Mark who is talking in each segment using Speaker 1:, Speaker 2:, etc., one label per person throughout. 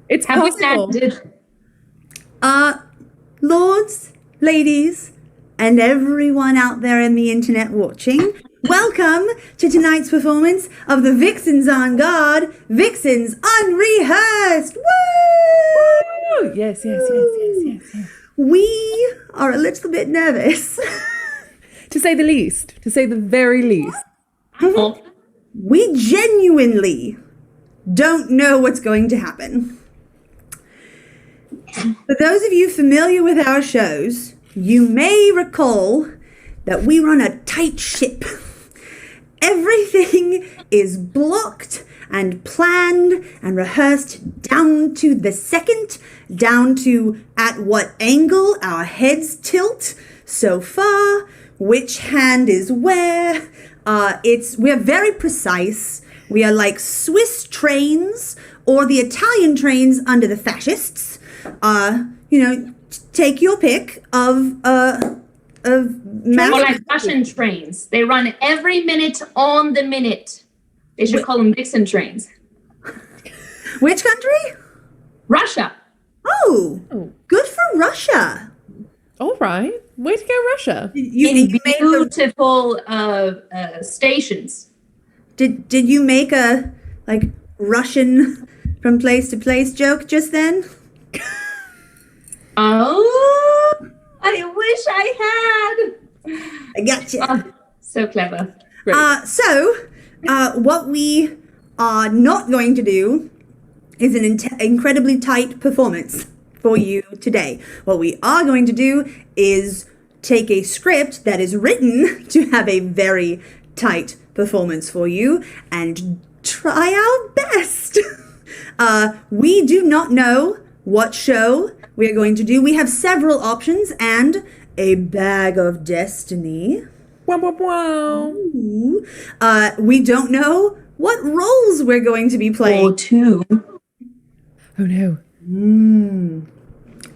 Speaker 1: It's
Speaker 2: Have we
Speaker 1: possible.
Speaker 2: landed?
Speaker 3: Lords, ladies, and everyone out there in the internet watching, welcome to tonight's performance of the Vixens on Guard, Vixens Un Rehearsed. Woo!
Speaker 1: Yes.
Speaker 3: We are a little bit nervous.
Speaker 1: To say the least. To say the very least.
Speaker 2: Oh,
Speaker 3: We genuinely don't know what's going to happen. For those of you familiar with our shows, you may recall that we run a tight ship. Everything is blocked and planned and rehearsed down to the second, down to at what angle our heads tilt so far, which hand is where. We're very precise. We are like Swiss trains or the Italian trains under the fascists. Take your pick of
Speaker 2: or like Russian trains. They run every minute on the minute. They should call them Vixen trains.
Speaker 3: Which country?
Speaker 2: Russia.
Speaker 3: Oh, good for Russia.
Speaker 1: All right. Way to go, Russia.
Speaker 3: You
Speaker 2: In
Speaker 3: made
Speaker 2: beautiful stations.
Speaker 3: Did you make a Russian from place to place joke just then?
Speaker 2: Oh, I wish I had.
Speaker 3: I gotcha.
Speaker 2: Oh, so clever.
Speaker 1: Great.
Speaker 3: What we are not going to do is an incredibly tight performance for you today. What we are going to do is take a script that is written to have a very tight performance for you and try our best. We do not know what show we are going to do. We have several options and a bag of destiny.
Speaker 1: Wow.
Speaker 3: Ooh. We don't know what roles we're going to be playing.
Speaker 2: Or two.
Speaker 1: Oh no.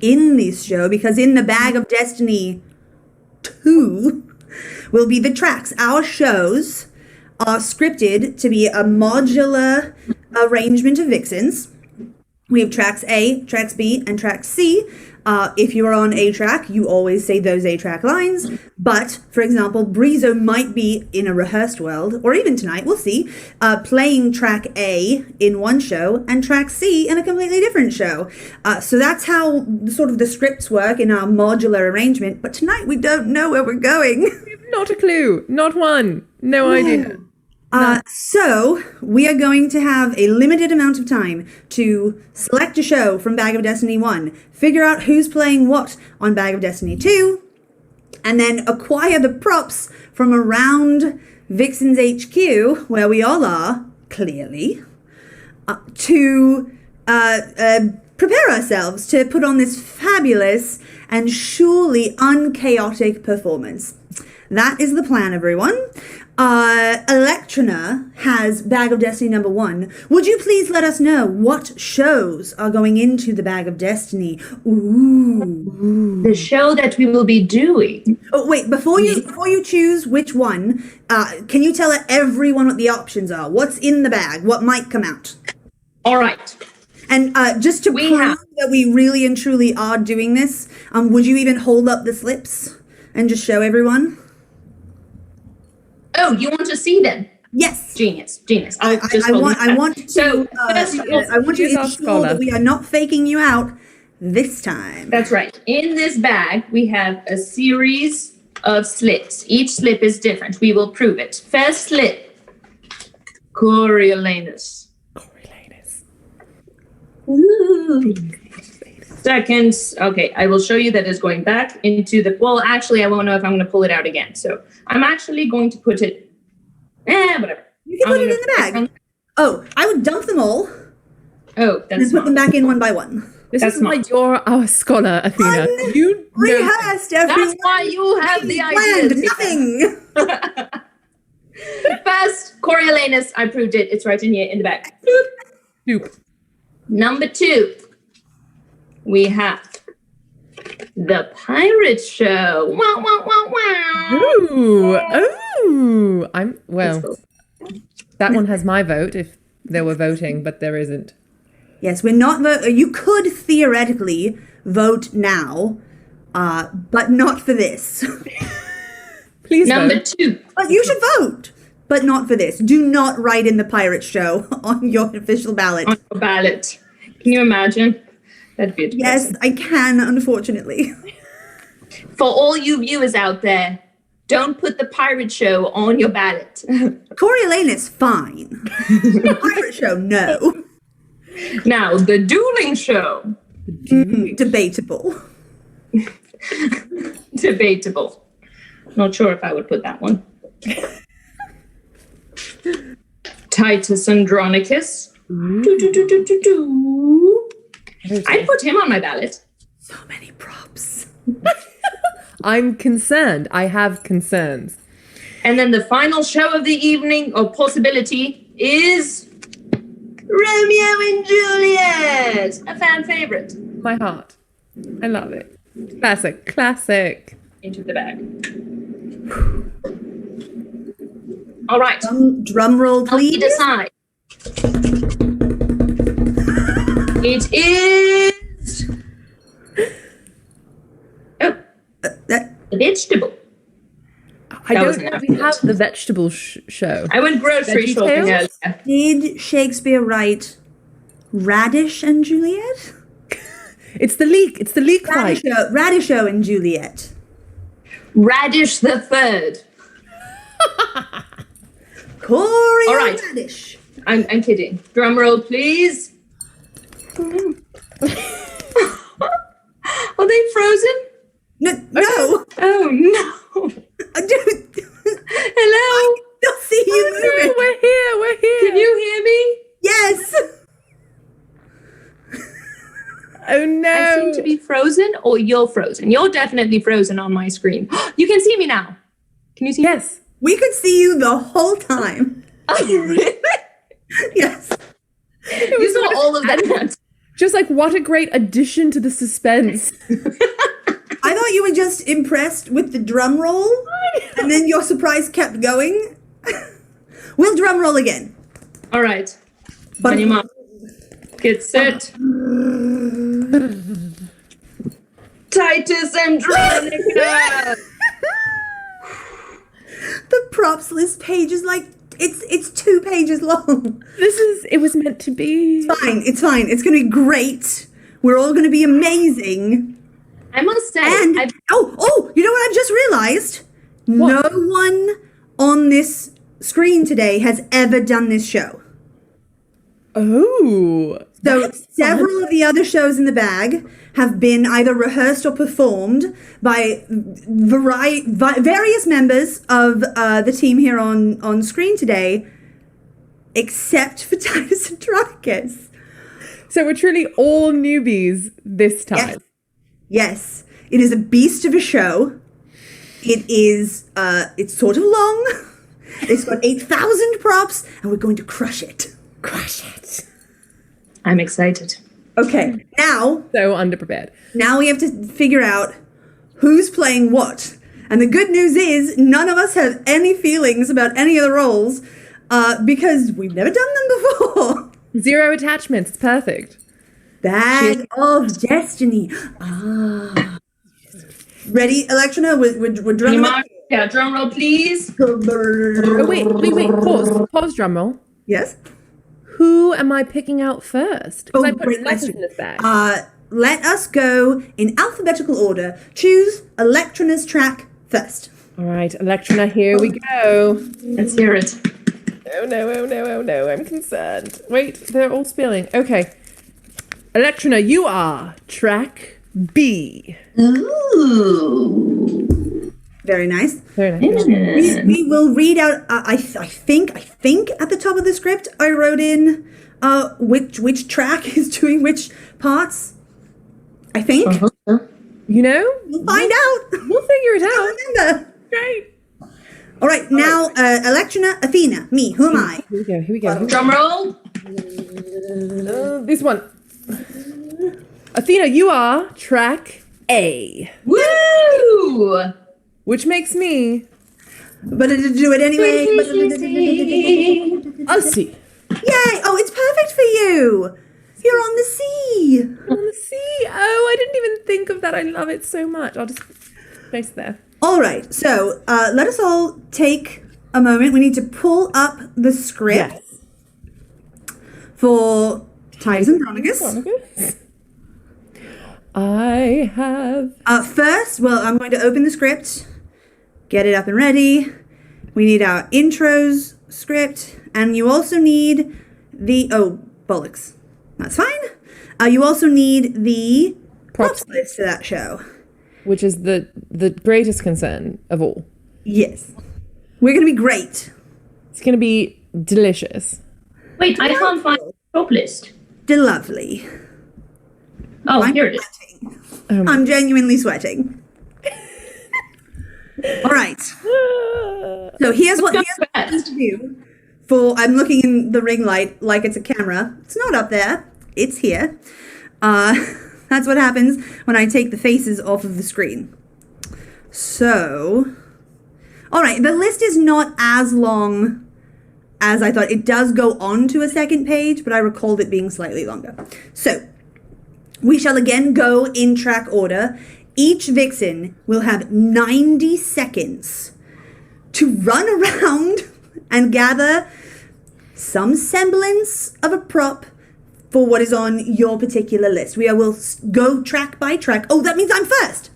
Speaker 3: In this show, because in the Bag of Destiny 2 will be the tracks. Our shows are scripted to be a modular arrangement of vixens. We have tracks A, tracks B, and track C. If you're on A track, you always say those A track lines. But, for example, Brizo might be in a rehearsed world, or even tonight, we'll see, playing track A in one show and track C in a completely different show. So that's how sort of the scripts work in our modular arrangement. But tonight we don't know where we're going.
Speaker 1: Not a clue. Not one. No idea.
Speaker 3: So we are going to have a limited amount of time to select a show from Bag of Destiny 1, figure out who's playing what on Bag of Destiny 2, and then acquire the props from around Vixen's HQ, where we all are, clearly, to prepare ourselves to put on this fabulous and surely unchaotic performance. That is the plan, everyone. Alectrona has Bag of Destiny number 1. Would you please let us know what shows are going into the Bag of Destiny? Ooh.
Speaker 2: The show that we will be doing.
Speaker 3: Oh, wait, before you choose which one, can you tell everyone what the options are? What's in the bag? What might come out?
Speaker 2: All right.
Speaker 3: And just to prove that we really and truly are doing this, would you even hold up the slips and just show everyone?
Speaker 2: Oh, you want to see them?
Speaker 3: Yes.
Speaker 2: Genius.
Speaker 3: I want you to ensure
Speaker 1: scholar.
Speaker 3: that we are not faking you out this time.
Speaker 2: That's right. In this bag, we have a series of slips. Each slip is different. We will prove it. First slip, Coriolanus. Ooh. Second, okay, I will show you that it's going back into the, well, actually, I won't know if I'm going to pull it out again. So I'm actually going to put it, whatever.
Speaker 3: You can put it in the bag. Oh, I would dump them all
Speaker 2: Oh, that's
Speaker 3: and put them back in one by one.
Speaker 1: This
Speaker 2: That's
Speaker 1: is why
Speaker 2: smart.
Speaker 1: you're our scholar, Athena. You know.
Speaker 3: Rehearsed, everyone.
Speaker 2: That's why you have the
Speaker 3: Planned
Speaker 2: idea.
Speaker 3: nothing.
Speaker 2: First, Coriolanus, I proved it. It's right in here in the back.
Speaker 1: Nope.
Speaker 2: Number 2, we have the Pirate Show. Wow, wow, wow, wow.
Speaker 1: Ooh. Well, that one has my vote if there were voting, but there isn't.
Speaker 3: Yes, we're not. You could theoretically vote now, but not for this.
Speaker 1: Please
Speaker 2: Number
Speaker 1: vote.
Speaker 2: 2.
Speaker 3: But you should vote, but not for this. Do not write in the pirate show on your official ballot.
Speaker 2: On your ballot. Can you imagine? That'd be
Speaker 3: Yes,
Speaker 2: depressing.
Speaker 3: I can, unfortunately.
Speaker 2: For all you viewers out there, don't put the pirate show on your ballot.
Speaker 3: Coriolanus, fine. Pirate show, no.
Speaker 2: Now, the dueling show.
Speaker 3: Debatable.
Speaker 2: Debatable. Not sure if I would put that one. Titus Andronicus. I'd put him on my ballot.
Speaker 3: So many props.
Speaker 1: I'm concerned. I have concerns.
Speaker 2: And then the final show of the evening, or possibility, is Romeo and Juliet, a fan favorite.
Speaker 1: My heart. I love it. Classic. Classic.
Speaker 2: Into the bag. All right.
Speaker 3: Drum roll,
Speaker 2: Help me
Speaker 3: please.
Speaker 2: decide. It is. Oh,
Speaker 3: That,
Speaker 2: vegetable.
Speaker 1: I
Speaker 2: That was
Speaker 1: don't
Speaker 2: an
Speaker 1: know if we have
Speaker 2: accident.
Speaker 1: the vegetable show.
Speaker 2: I went grocery
Speaker 1: Veggie
Speaker 2: shopping
Speaker 1: Tales?
Speaker 2: earlier.
Speaker 3: did Shakespeare write Radish and Juliet?
Speaker 1: It's the leak. It's the leak fight.
Speaker 3: Radisho and Juliet.
Speaker 2: Radish the Third.
Speaker 3: Corey
Speaker 2: All right.
Speaker 3: Radish.
Speaker 2: I'm kidding. Drum roll, please. Are they frozen?
Speaker 3: No.
Speaker 2: Oh no.
Speaker 3: I don't.
Speaker 2: Hello.
Speaker 3: Don't see you moving.
Speaker 1: We're here. We're here.
Speaker 2: Can you hear me?
Speaker 3: Yes.
Speaker 1: Oh no.
Speaker 2: I seem to be frozen, or you're frozen. You're definitely frozen on my screen. You can see me now. Can you see me?
Speaker 1: Yes.
Speaker 3: We could see you the whole time.
Speaker 2: Oh, really?
Speaker 3: Yes.
Speaker 2: You saw all of that.
Speaker 1: Just like what a great addition to the suspense.
Speaker 3: I thought you were just impressed with the drum roll, and then your surprise kept going. We'll drum roll again.
Speaker 2: All right.
Speaker 3: But
Speaker 2: On your mark. Get set. Titus Andronicus.
Speaker 3: the props list page is like it's 2 pages long.
Speaker 1: It was meant to be.
Speaker 3: It's fine. It's gonna be great. We're all gonna be amazing.
Speaker 2: I must say,
Speaker 3: And
Speaker 2: I've
Speaker 3: you know what I've just realized?
Speaker 1: What?
Speaker 3: No one on this screen today has ever done this show.
Speaker 1: Oh.
Speaker 3: So
Speaker 1: that's
Speaker 3: several of the other shows in the bag have been either rehearsed or performed by various members of the team here on screen today, except for Titus Andronicus.
Speaker 1: So we're truly all newbies this time.
Speaker 3: Yes, it is a beast of a show. It is, it's sort of long. It's got 8,000 props, and we're going to crush it.
Speaker 1: Crush it.
Speaker 2: I'm excited.
Speaker 3: Okay, now
Speaker 1: So underprepared.
Speaker 3: we have to figure out who's playing what. And the good news is none of us have any feelings about any of the roles because we've never done them before.
Speaker 1: 0 attachments. It's perfect.
Speaker 3: Bag of Destiny. Ready, Electrona? We're
Speaker 2: Your
Speaker 3: drumming.
Speaker 2: mark. Yeah, drum roll, please.
Speaker 1: Oh, wait. Pause drum roll.
Speaker 3: Yes?
Speaker 1: Who am I picking out first? Because I put
Speaker 3: great
Speaker 1: letters
Speaker 3: question.
Speaker 1: in this bag.
Speaker 3: Let us go in alphabetical order. Choose Electrona's track first.
Speaker 1: All right, Alectrona, here we go.
Speaker 2: Let's hear it.
Speaker 1: Oh no, I'm concerned. Wait, they're all spilling. Okay. Alectrona, you are track B.
Speaker 2: Ooh.
Speaker 3: Very nice.
Speaker 1: Very nice.
Speaker 3: We will read out. I think at the top of the script I wrote in which track is doing which parts. I think
Speaker 1: You know?
Speaker 3: we'll find out.
Speaker 1: We'll figure it out.
Speaker 3: Remember.
Speaker 1: Great.
Speaker 3: All right, now Alectrona, Athena, me. Who am I?
Speaker 1: Here we go.
Speaker 2: Drum roll.
Speaker 1: This one. Athena, you are track A.
Speaker 2: Woo!
Speaker 1: Which makes me
Speaker 3: But to do it anyway.
Speaker 1: a C.
Speaker 3: Yay! Oh, it's perfect for you. You're on the sea.
Speaker 1: On the sea. Oh, I didn't even think of that. I love it so much. I'll just place it there.
Speaker 3: All right, so let us all take a moment. We need to pull up the script for Titus Andronicus.
Speaker 1: I have...
Speaker 3: First, well, I'm going to open the script, get it up and ready. We need our intros script, and you also need the... Oh, bollocks. That's fine. You also need the props list for that show.
Speaker 1: Which is the greatest concern of all.
Speaker 3: Yes. We're going to be great.
Speaker 1: It's going to be delicious.
Speaker 2: Wait, I can't find the prop list.
Speaker 3: Lovely.
Speaker 2: Oh,
Speaker 3: I'm
Speaker 2: here it is.
Speaker 3: sweating. I'm genuinely sweating. All right. So here's what we need to do. I'm looking in the ring light like it's a camera. It's not up there. It's here. That's what happens when I take the faces off of the screen. So, all right, the list is not as long as I thought. It does go on to a second page, but I recalled it being slightly longer. So, we shall again go in track order. Each vixen will have 90 seconds to run around and gather some semblance of a prop for what is on your particular list. We will go track by track. Oh, that means I'm first.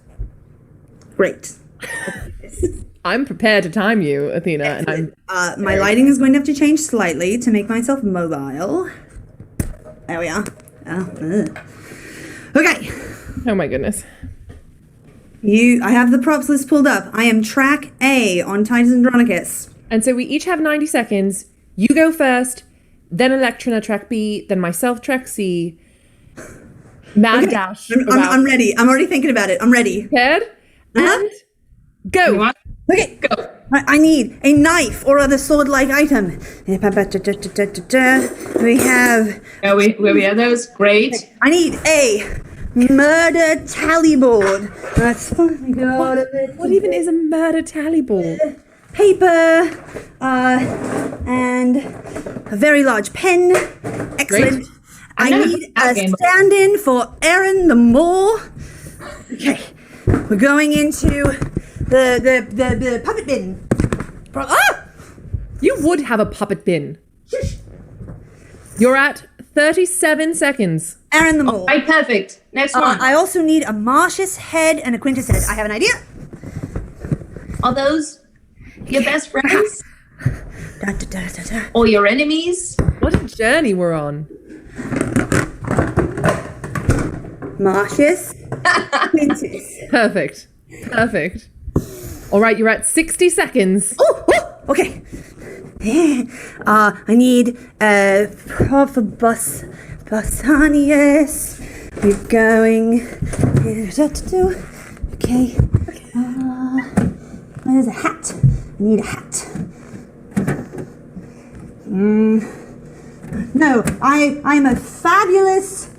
Speaker 3: Great.
Speaker 1: I'm prepared to time you, Athena. And
Speaker 3: my lighting is going to have to change slightly to make myself mobile. There we are. Okay.
Speaker 1: Oh my goodness.
Speaker 3: I have the props list pulled up. I am track A on Titus Andronicus.
Speaker 1: And so we each have 90 seconds. You go first, then Alectrona track B, then myself track C. Mad dash.
Speaker 3: I'm ready. I'm already thinking about it. I'm ready.
Speaker 1: Prepared? And go.
Speaker 3: Okay, go. I need a knife or other sword-like item. We have...
Speaker 2: Where we have those? Great.
Speaker 3: I need a murder tally board. That's
Speaker 1: What even is a murder tally board?
Speaker 3: Paper, and a very large pen. Excellent.
Speaker 1: Great.
Speaker 3: I need a stand-in for Aaron the Mole. Okay, we're going into the puppet bin.
Speaker 1: You would have a puppet bin.
Speaker 3: Shush.
Speaker 1: You're at 37 seconds.
Speaker 3: Aaron the Mole.
Speaker 2: Right, perfect. Next one.
Speaker 3: I also need a Marcius head and a Quintus head. I have an idea.
Speaker 2: Are those your best friends?
Speaker 3: Da, da, da, da, da.
Speaker 2: Or your enemies?
Speaker 1: What a journey we're on.
Speaker 3: Marcius, Quintus.
Speaker 1: Perfect. Perfect. All right, you're at 60 seconds.
Speaker 3: Oh, okay. I need Profibus Basanius. We're going. Okay. There's a hat. I need a hat. No, I'm a fabulous.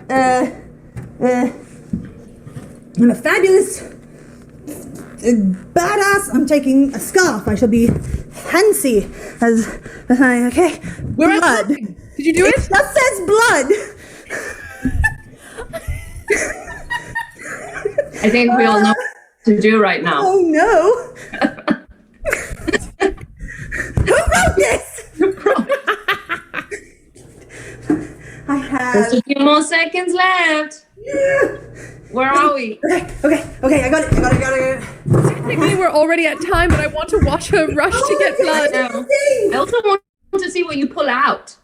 Speaker 3: I'm a fabulous badass. I'm taking a scarf. I shall be fancy as okay.
Speaker 1: We're
Speaker 3: blood.
Speaker 1: Did you do it?
Speaker 3: It just says blood.
Speaker 2: I think we all know what to do right now.
Speaker 3: Oh no! Who wrote this? I have.
Speaker 2: There's a few more seconds left. Where are we?
Speaker 3: Okay. I got it.
Speaker 1: Technically, we're already at time, but I want to watch her rush to get blood.
Speaker 2: I also want to see what you pull out,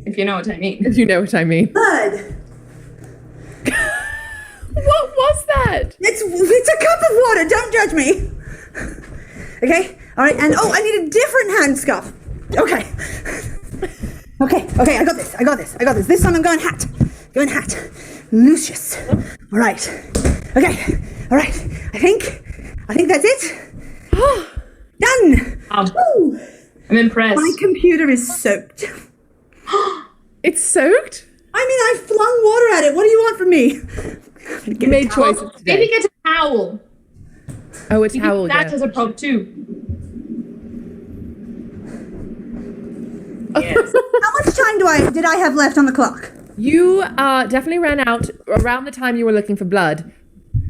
Speaker 2: if you know what I mean.
Speaker 1: If you know what I mean.
Speaker 3: Blood.
Speaker 1: What was that?
Speaker 3: It's a cup of water. Don't judge me. Okay. All right. And I need a different hand scarf. Okay. Okay. I got this. This time I'm going hat. Lucius. All right. Okay. All right. I think that's it. Done.
Speaker 2: Wow. I'm impressed.
Speaker 3: My computer is soaked.
Speaker 1: It's soaked?
Speaker 3: I mean, I flung water at it. What do you want from me?
Speaker 1: You made choices today.
Speaker 2: Maybe get a towel.
Speaker 1: Oh, a towel,
Speaker 2: That
Speaker 1: yeah.
Speaker 2: as a prop too. Yes.
Speaker 3: How much time did I have left on the clock?
Speaker 1: You definitely ran out around the time you were looking for blood,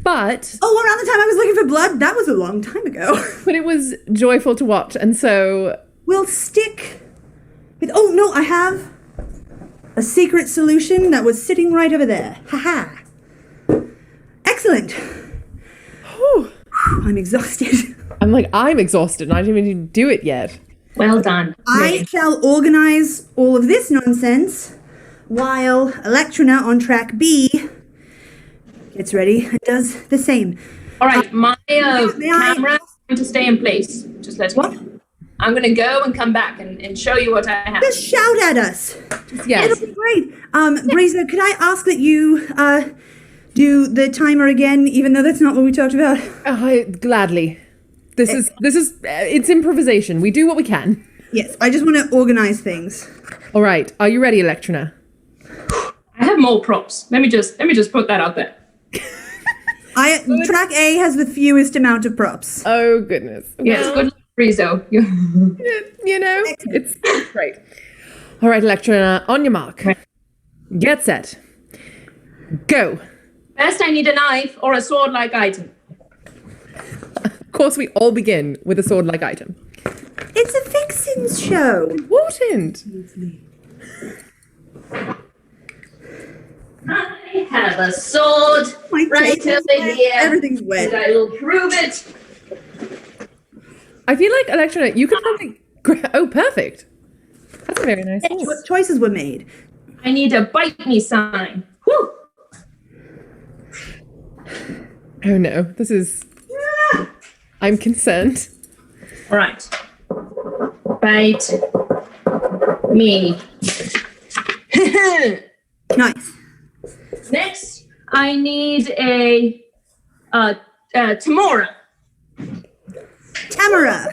Speaker 1: but
Speaker 3: Oh, around the time I was looking for blood, that was a long time ago.
Speaker 1: it was joyful to watch, and so
Speaker 3: We'll stick with. Oh no, I have a secret solution that was sitting right over there. Haha. Excellent.
Speaker 1: whew,
Speaker 3: I'm exhausted.
Speaker 1: I'm exhausted, and I didn't even do it yet.
Speaker 2: Well done.
Speaker 3: I shall organize all of this nonsense while Alectrona on track B gets ready and does the same.
Speaker 2: All right, my
Speaker 3: may I-
Speaker 2: camera is going to stay in place. Just let me know. I'm going to go and come back and show you what I have.
Speaker 3: Just shout at us.
Speaker 1: Yes.
Speaker 3: It'll be great. Brizo, could I ask that you do the timer again, even though that's not what we talked about?
Speaker 1: Gladly. This is it's improvisation. We do what we can.
Speaker 3: Yes, I just want to organize things.
Speaker 1: All right. Are you ready, Alectrona?
Speaker 2: I have more props. Let me just put that out there.
Speaker 3: Track A has the fewest amount of props.
Speaker 1: Oh goodness.
Speaker 2: Yes,
Speaker 1: Well,
Speaker 2: good luck, Brizo.
Speaker 1: you know, it's great. All right, Alectrona, on your mark. Get set. Go.
Speaker 2: First, I need a knife or a sword-like item.
Speaker 1: Of course, we all begin with a sword-like item.
Speaker 3: It's a Vixens show.
Speaker 1: Important.
Speaker 2: I have a sword
Speaker 3: My
Speaker 2: right
Speaker 3: table's
Speaker 2: over
Speaker 3: wet.
Speaker 2: here.
Speaker 3: Everything's wet.
Speaker 2: And I will prove it.
Speaker 1: I feel like, Alectrona, you could probably... Oh, perfect. That's a very nice sword.
Speaker 3: What choices were made?
Speaker 2: I need a bite me sign. Whew.
Speaker 1: Oh no, this is... I'm concerned.
Speaker 2: All right. Bite me.
Speaker 3: Nice.
Speaker 2: Next, I need a Tamora.
Speaker 3: Tamara.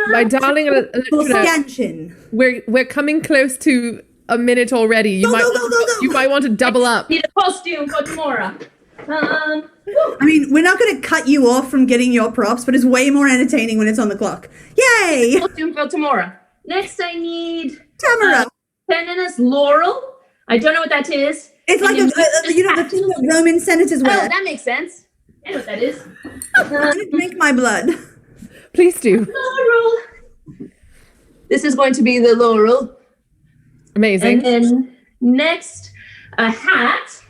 Speaker 1: My darling Alectrona,
Speaker 3: Scansion.
Speaker 1: we're coming close to a minute already. You
Speaker 3: Go,
Speaker 1: might
Speaker 3: go, go, go, go.
Speaker 1: you might want to double up.
Speaker 2: Need a costume for Tamora.
Speaker 3: I mean, we're not going to cut you off from getting your props, but it's way more entertaining when it's on the clock. Yay!
Speaker 2: Costume for Tamora. Next, I need
Speaker 3: Tamara.
Speaker 2: Feninus Laurel. I don't know what that is.
Speaker 3: It's like
Speaker 2: And
Speaker 3: the
Speaker 2: then
Speaker 3: thing that Roman senators
Speaker 2: Oh,
Speaker 3: wear.
Speaker 2: that makes sense. I know what that is.
Speaker 3: I'm going to drink my blood.
Speaker 1: Please do.
Speaker 2: Laurel. This is going to be the Laurel.
Speaker 1: Amazing.
Speaker 2: And then next, a hat,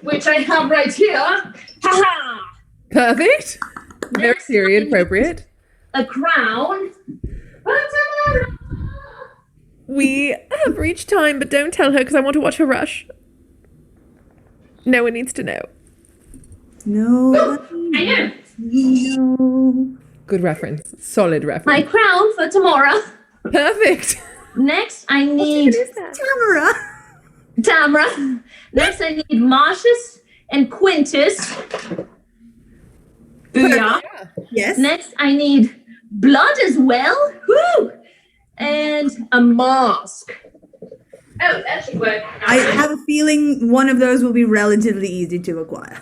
Speaker 2: which I have right here. Ha-ha!
Speaker 1: Perfect. Very period appropriate.
Speaker 2: A crown.
Speaker 1: We have reached time, but don't tell her because I want to watch her rush. No one needs to know.
Speaker 3: No.
Speaker 2: I know.
Speaker 3: No.
Speaker 1: Good reference. Solid
Speaker 2: My
Speaker 1: reference.
Speaker 2: crown for Tamora.
Speaker 1: Perfect.
Speaker 2: Next, I need
Speaker 3: Tamara.
Speaker 2: Tamara. Next, I need Marcius and Quintus. Booyah.
Speaker 3: Yes.
Speaker 2: Next, I need blood as well. Woo! And a mask. Oh, that should work.
Speaker 3: I have a feeling one of those will be relatively easy to acquire.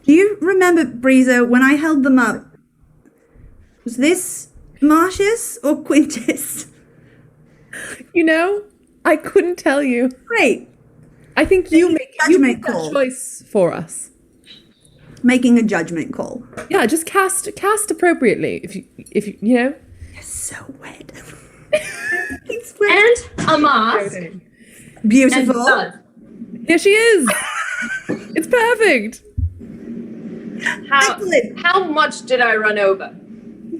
Speaker 3: Do you remember, Brizo, when I held them up? Was this Marcius or Quintus?
Speaker 1: You know, I couldn't tell you.
Speaker 3: Great.
Speaker 1: I think you make
Speaker 3: Judgment
Speaker 1: that
Speaker 3: call.
Speaker 1: choice for us.
Speaker 3: Making a judgment call.
Speaker 1: Yeah, just cast appropriately. If you know.
Speaker 3: So wet. It's wet.
Speaker 2: And a mask. And
Speaker 3: Beautiful.
Speaker 2: blood.
Speaker 1: Here she is. It's perfect.
Speaker 3: Excellent.
Speaker 2: How much did I run over?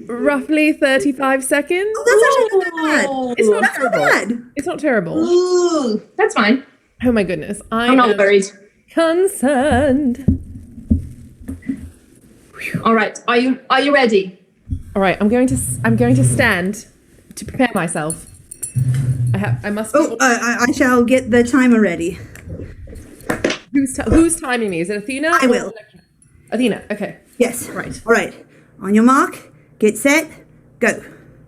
Speaker 1: Roughly 35 seconds.
Speaker 3: Oh, that's actually not bad.
Speaker 1: It's not
Speaker 3: That's not
Speaker 1: terrible.
Speaker 3: bad.
Speaker 1: It's not terrible.
Speaker 2: Ooh, that's fine.
Speaker 1: Oh my goodness.
Speaker 2: I'm not worried.
Speaker 1: Concerned.
Speaker 2: All right, are you ready?
Speaker 1: All right, I'm going to stand to prepare myself. I must.
Speaker 3: Oh, I shall get the timer ready.
Speaker 1: Who's timing me? Is it Athena?
Speaker 3: I
Speaker 1: or
Speaker 3: will.
Speaker 1: Alectrona? Athena. Okay.
Speaker 3: Yes.
Speaker 1: Right.
Speaker 3: All right. On your mark, get set, go.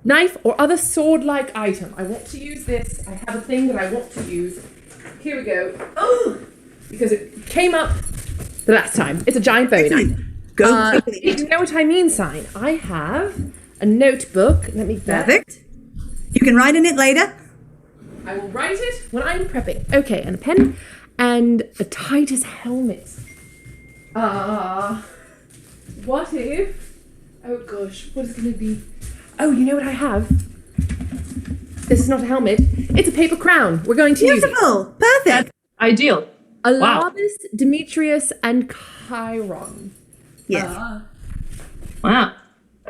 Speaker 1: Knife or other sword-like item. I want to use this. I have a thing that I want to use. Here we go. Oh, because it came up the last time. It's a giant Bowie knife.
Speaker 3: Go quickly.
Speaker 1: You know what I mean sign. I have a notebook. Let me get.
Speaker 3: Perfect. You can write in it later.
Speaker 1: I will write it when I'm prepping. Okay, and a pen and a Titus helmet. What if... Oh gosh, what is it going to be? Oh, you know what I have? This is not a helmet. It's a paper crown. We're going to use it.
Speaker 3: Beautiful. Perfect.
Speaker 2: That's ideal.
Speaker 1: Alabus, Demetrius, and Chiron.
Speaker 3: Yes.
Speaker 2: Wow.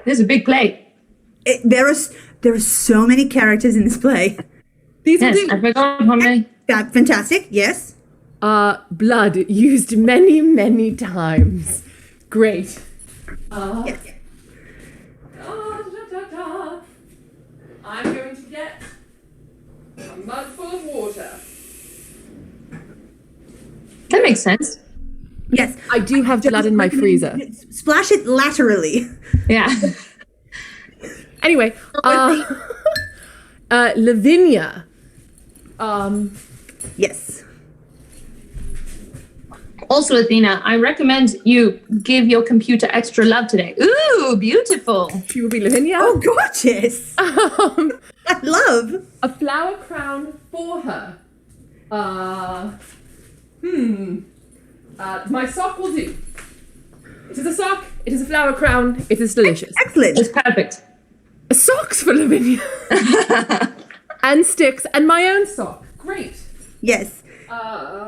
Speaker 2: This is a big play.
Speaker 3: There are so many characters in this play.
Speaker 1: These will
Speaker 2: Yes,
Speaker 1: do.
Speaker 2: I forgot how many.
Speaker 3: Fantastic. Yes.
Speaker 1: Blood used many, many times. Great.
Speaker 3: Yes.
Speaker 1: I'm going to get a mug full of water.
Speaker 2: That makes sense.
Speaker 3: Yes.
Speaker 1: I do have blood in my freezer.
Speaker 3: Splash it laterally.
Speaker 2: Yeah.
Speaker 1: Anyway, Lavinia.
Speaker 3: Yes.
Speaker 2: Also, Athena, I recommend you give your computer extra love today. Ooh, beautiful.
Speaker 1: She will be Lavinia.
Speaker 3: Oh, gorgeous. I love.
Speaker 1: A flower crown for her. My sock will do. It is a sock. It is a flower crown. It is delicious.
Speaker 3: Excellent.
Speaker 2: It's perfect.
Speaker 1: Socks for Lavinia. And sticks and my own sock. Great.
Speaker 3: Yes.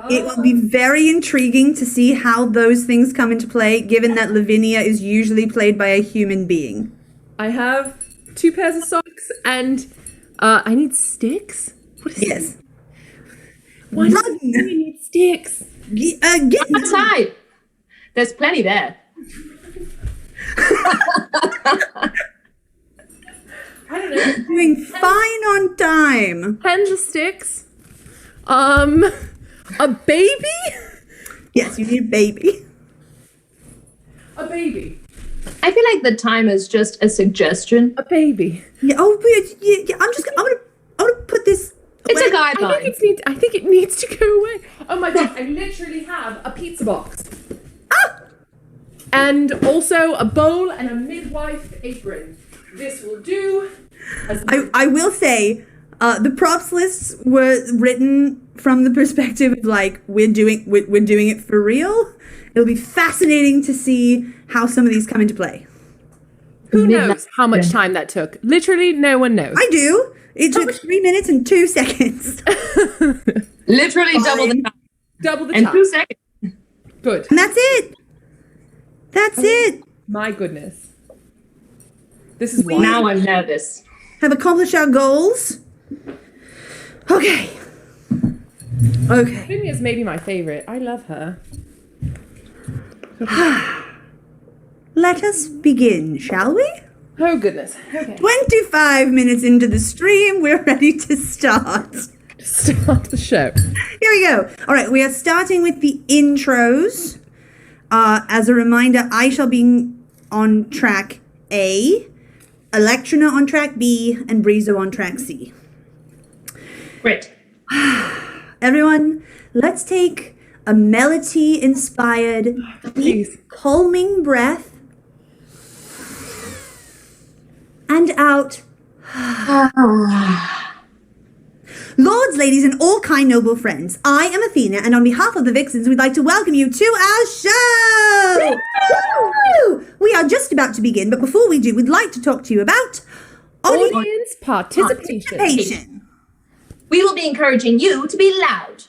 Speaker 3: It will be very intriguing to see how those things come into play, given that Lavinia is usually played by a human being.
Speaker 1: I have 2 pairs of socks and I need sticks. What is
Speaker 3: Yes.
Speaker 1: This? Why do
Speaker 3: Run.
Speaker 1: we need sticks?
Speaker 3: Get
Speaker 2: Outside. There's plenty there.
Speaker 1: I don't know.
Speaker 3: doing fine on time.
Speaker 1: Pens or sticks? A baby?
Speaker 3: Yes, you need a baby.
Speaker 1: A baby.
Speaker 2: I feel like the time is just a suggestion.
Speaker 1: A baby.
Speaker 3: Yeah. Oh, but yeah, I'm gonna put this.
Speaker 2: It's a
Speaker 1: I
Speaker 2: guideline.
Speaker 1: think it needs to go away. Oh my god, I literally have a pizza box. And also a bowl and a midwife apron. This will do.
Speaker 3: I will say, the props lists were written from the perspective of like we're doing it for real. It'll be fascinating to see how some of these come into play.
Speaker 1: Who knows how much time that took? Literally, no one knows.
Speaker 3: I do. It took 3 minutes and 2 seconds.
Speaker 2: Literally double the time.
Speaker 1: Double the
Speaker 2: And
Speaker 1: time.
Speaker 2: 2 seconds.
Speaker 1: Good.
Speaker 3: And that's it. That's it.
Speaker 1: My goodness. This is why.
Speaker 2: Now I'm nervous.
Speaker 3: Have accomplished our goals. Okay. Okay.
Speaker 1: Vinia's maybe my favorite. I love her.
Speaker 3: Let us begin, shall we?
Speaker 1: Oh goodness. Okay.
Speaker 3: 25 minutes into the stream, we're ready to start.
Speaker 1: Start the show.
Speaker 3: Here we go. All right, we are starting with the intros. As a reminder, I shall be on track A, Alectrona on track B, and Brizo on track C.
Speaker 2: Great.
Speaker 3: Everyone, let's take a melody-inspired, deep,
Speaker 1: Please.
Speaker 3: calming breath. And out. Lords, ladies, and all kind noble friends, I am Athena, and on behalf of the Vixens, we'd like to welcome you to our show! Woo! We are just about to begin, but before we do, we'd like to talk to you about
Speaker 1: Audience participation.
Speaker 3: participation.
Speaker 2: We will be encouraging you to be loud.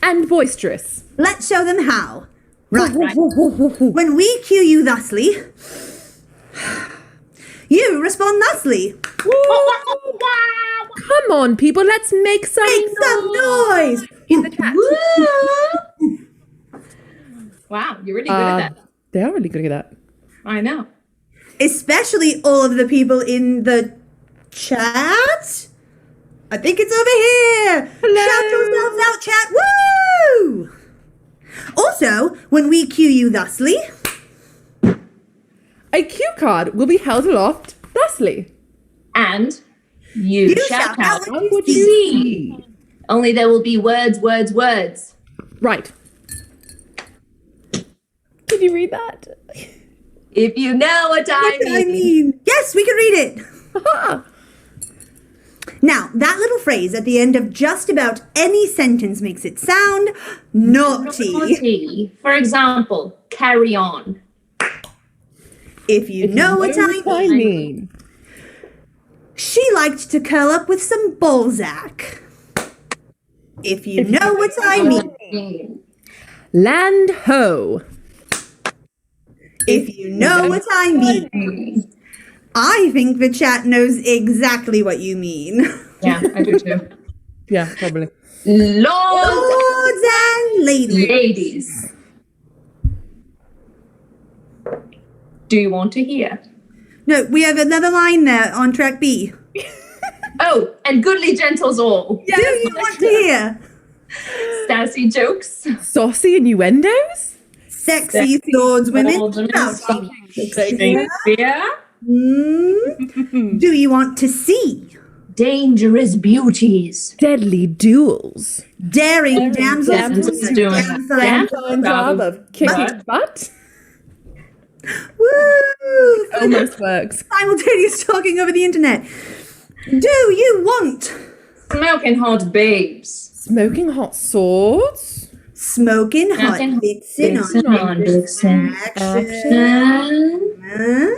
Speaker 1: And boisterous.
Speaker 3: Let's show them how. Right.
Speaker 2: Right.
Speaker 3: When we cue you thusly, you respond thusly.
Speaker 1: Come on, people, let's make some
Speaker 3: Make some noise.
Speaker 1: in the chat.
Speaker 2: Wow, you're really good at that.
Speaker 1: They are really good at that.
Speaker 2: I know.
Speaker 3: Especially all of the people in the chat. I think it's over here.
Speaker 1: Hello.
Speaker 3: Shout yourselves out, chat. Woo! Also, when we cue you thusly,
Speaker 1: A cue card will be held aloft thusly.
Speaker 2: And you shout out
Speaker 3: what you see.
Speaker 2: Only there will be words, words, words.
Speaker 1: Right. Can you read that?
Speaker 2: If you know what I
Speaker 3: What do I
Speaker 2: mean.
Speaker 3: mean? Yes, we can read it. Now, that little phrase at the end of just about any sentence makes it sound naughty.
Speaker 2: Naughty. For example, carry on.
Speaker 3: If you know what I mean. She liked to curl up with some Balzac. If you know what I mean.
Speaker 1: Land ho.
Speaker 3: If you know what I mean. I think the chat knows exactly what you mean.
Speaker 2: Yeah, I do too.
Speaker 1: Yeah, probably.
Speaker 3: Lords and
Speaker 2: Ladies. Do you want to hear?
Speaker 3: No, we have another line there on track B.
Speaker 2: Oh, and goodly gentles all.
Speaker 3: Do you want to hear?
Speaker 2: Sassy jokes.
Speaker 1: Saucy innuendos?
Speaker 3: Sexy swordswomen.
Speaker 2: Shakespeare.
Speaker 3: Do you want to see?
Speaker 2: Dangerous beauties.
Speaker 1: Deadly duels.
Speaker 3: Daring damsels
Speaker 2: doing
Speaker 1: Fine job of kicking butt?
Speaker 3: Woo!
Speaker 1: Almost works.
Speaker 3: Simultaneous talking over the internet. Do you want
Speaker 2: Smoking hot babes.
Speaker 1: Smoking hot swords?
Speaker 3: smoking hot Vixen on
Speaker 2: Vixen.
Speaker 3: action? Huh?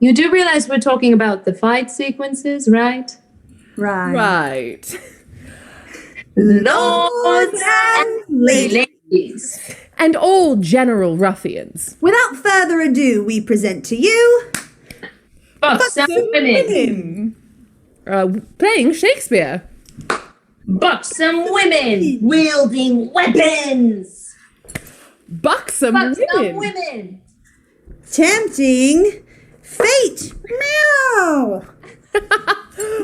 Speaker 2: You do realize we're talking about the fight sequences, right?
Speaker 3: Right.
Speaker 1: Right.
Speaker 3: Lords and ladies.
Speaker 1: And all general ruffians.
Speaker 3: Without further ado, we present to you
Speaker 2: Buxom women.
Speaker 1: Playing Shakespeare.
Speaker 2: Buxom women wielding weapons.
Speaker 1: Buxom
Speaker 2: Buxom
Speaker 1: women.
Speaker 2: women.
Speaker 3: Tempting Fate. Meow.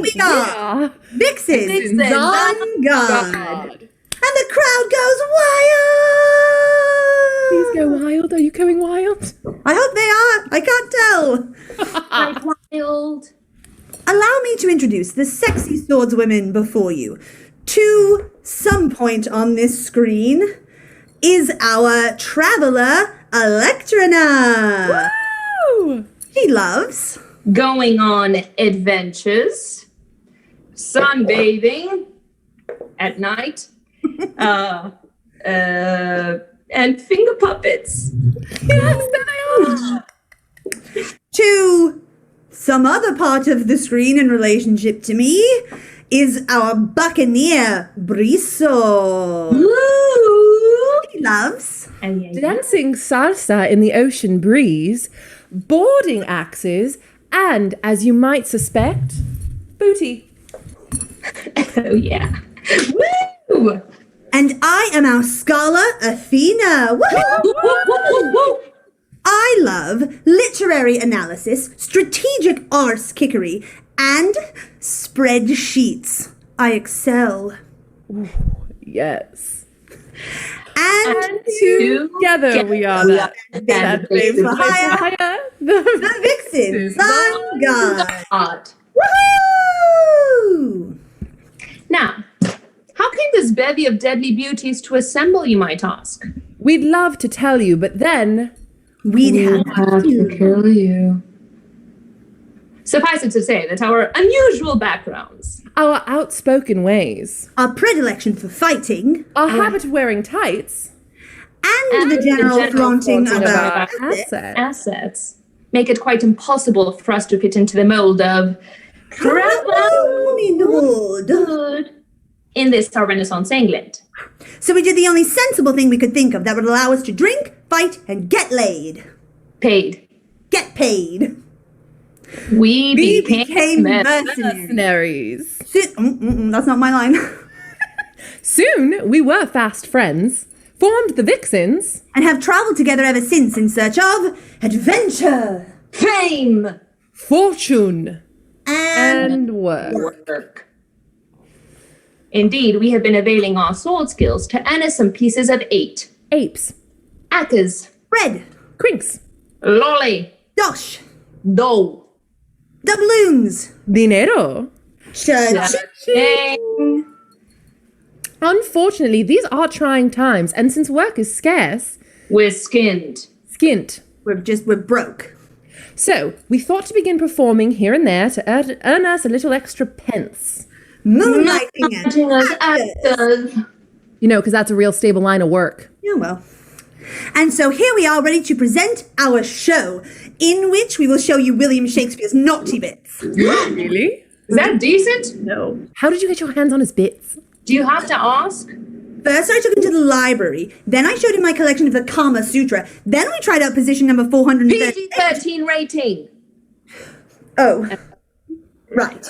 Speaker 3: We got
Speaker 1: Yeah.
Speaker 3: Vixens
Speaker 2: Vixens
Speaker 3: On Guard.
Speaker 1: God.
Speaker 3: And the crowd goes wild.
Speaker 1: Please go wild. Are you going wild?
Speaker 3: I hope they are. I can't tell.
Speaker 2: Like wild.
Speaker 3: Allow me to introduce the sexy swordswomen before you. To some point on this screen is our traveler, Alectrona.
Speaker 1: Woo!
Speaker 3: She loves
Speaker 2: Going on adventures. Sunbathing at night. And finger puppets.
Speaker 1: Yes, there they are.
Speaker 3: to some other part of the screen in relationship to me is our buccaneer, Brizo.
Speaker 2: Woo!
Speaker 3: She loves
Speaker 1: Dancing salsa in the ocean breeze, boarding axes, and, as you might suspect, booty.
Speaker 2: Oh yeah. Woo!
Speaker 3: and I am our scholar, Athena. Woohoo!
Speaker 2: Woo, woo, woo, woo.
Speaker 3: I love literary analysis, strategic arse kickery, and spreadsheets. I excel.
Speaker 1: Yes.
Speaker 3: And
Speaker 1: Together we are that. That babe
Speaker 3: for hire. The Vixens On Guard.
Speaker 2: God.
Speaker 3: Woohoo!
Speaker 2: Now, how came this bevy of deadly beauties to assemble, you might ask?
Speaker 1: We'd love to tell you, but then
Speaker 3: We'd have to
Speaker 2: kill you. Suffice it to say that our unusual backgrounds,
Speaker 1: our outspoken ways,
Speaker 3: our predilection for fighting,
Speaker 1: our habit of wearing tights,
Speaker 3: and the general flaunting of our
Speaker 2: assets make it quite impossible for us to fit into the mold of
Speaker 3: Robin Hood.
Speaker 2: in this our Renaissance England.
Speaker 3: So we did the only sensible thing we could think of that would allow us to drink, fight, and get laid.
Speaker 2: Paid.
Speaker 3: Get paid.
Speaker 2: We
Speaker 3: became
Speaker 2: mercenaries.
Speaker 3: mercenaries.
Speaker 1: mercenaries.
Speaker 3: That's not my line.
Speaker 1: Soon we were fast friends, formed the Vixens,
Speaker 3: And have traveled together ever since in search of adventure
Speaker 2: Fame.
Speaker 1: fortune,
Speaker 3: and
Speaker 1: and work.
Speaker 2: Work. Indeed, we have been availing our sword skills to earn us some pieces of 8.
Speaker 1: Apes,
Speaker 2: Accas.
Speaker 3: red,
Speaker 1: crinks,
Speaker 2: Lolly.
Speaker 3: dosh,
Speaker 2: Dough.
Speaker 3: doubloons,
Speaker 1: dinero.
Speaker 2: Cha-ching.
Speaker 1: Unfortunately, these are trying times, and since work is scarce,
Speaker 2: We're skinned.
Speaker 1: skint.
Speaker 3: We're broke.
Speaker 1: So, we thought to begin performing here and there to earn us a little extra pence.
Speaker 3: Moonlighting as actors.
Speaker 1: You know, because that's a real stable line of work.
Speaker 3: Yeah, well. And so here we are ready to present our show, in which we will show you William Shakespeare's naughty bits.
Speaker 1: Really?
Speaker 2: Is that decent?
Speaker 1: No. How did you get your hands on his bits?
Speaker 2: Do you have to ask?
Speaker 3: First, I took him to the library. Then I showed him my collection of the Kama Sutra. Then we tried out position number 430.
Speaker 2: PG-13 rating.
Speaker 3: Oh, right.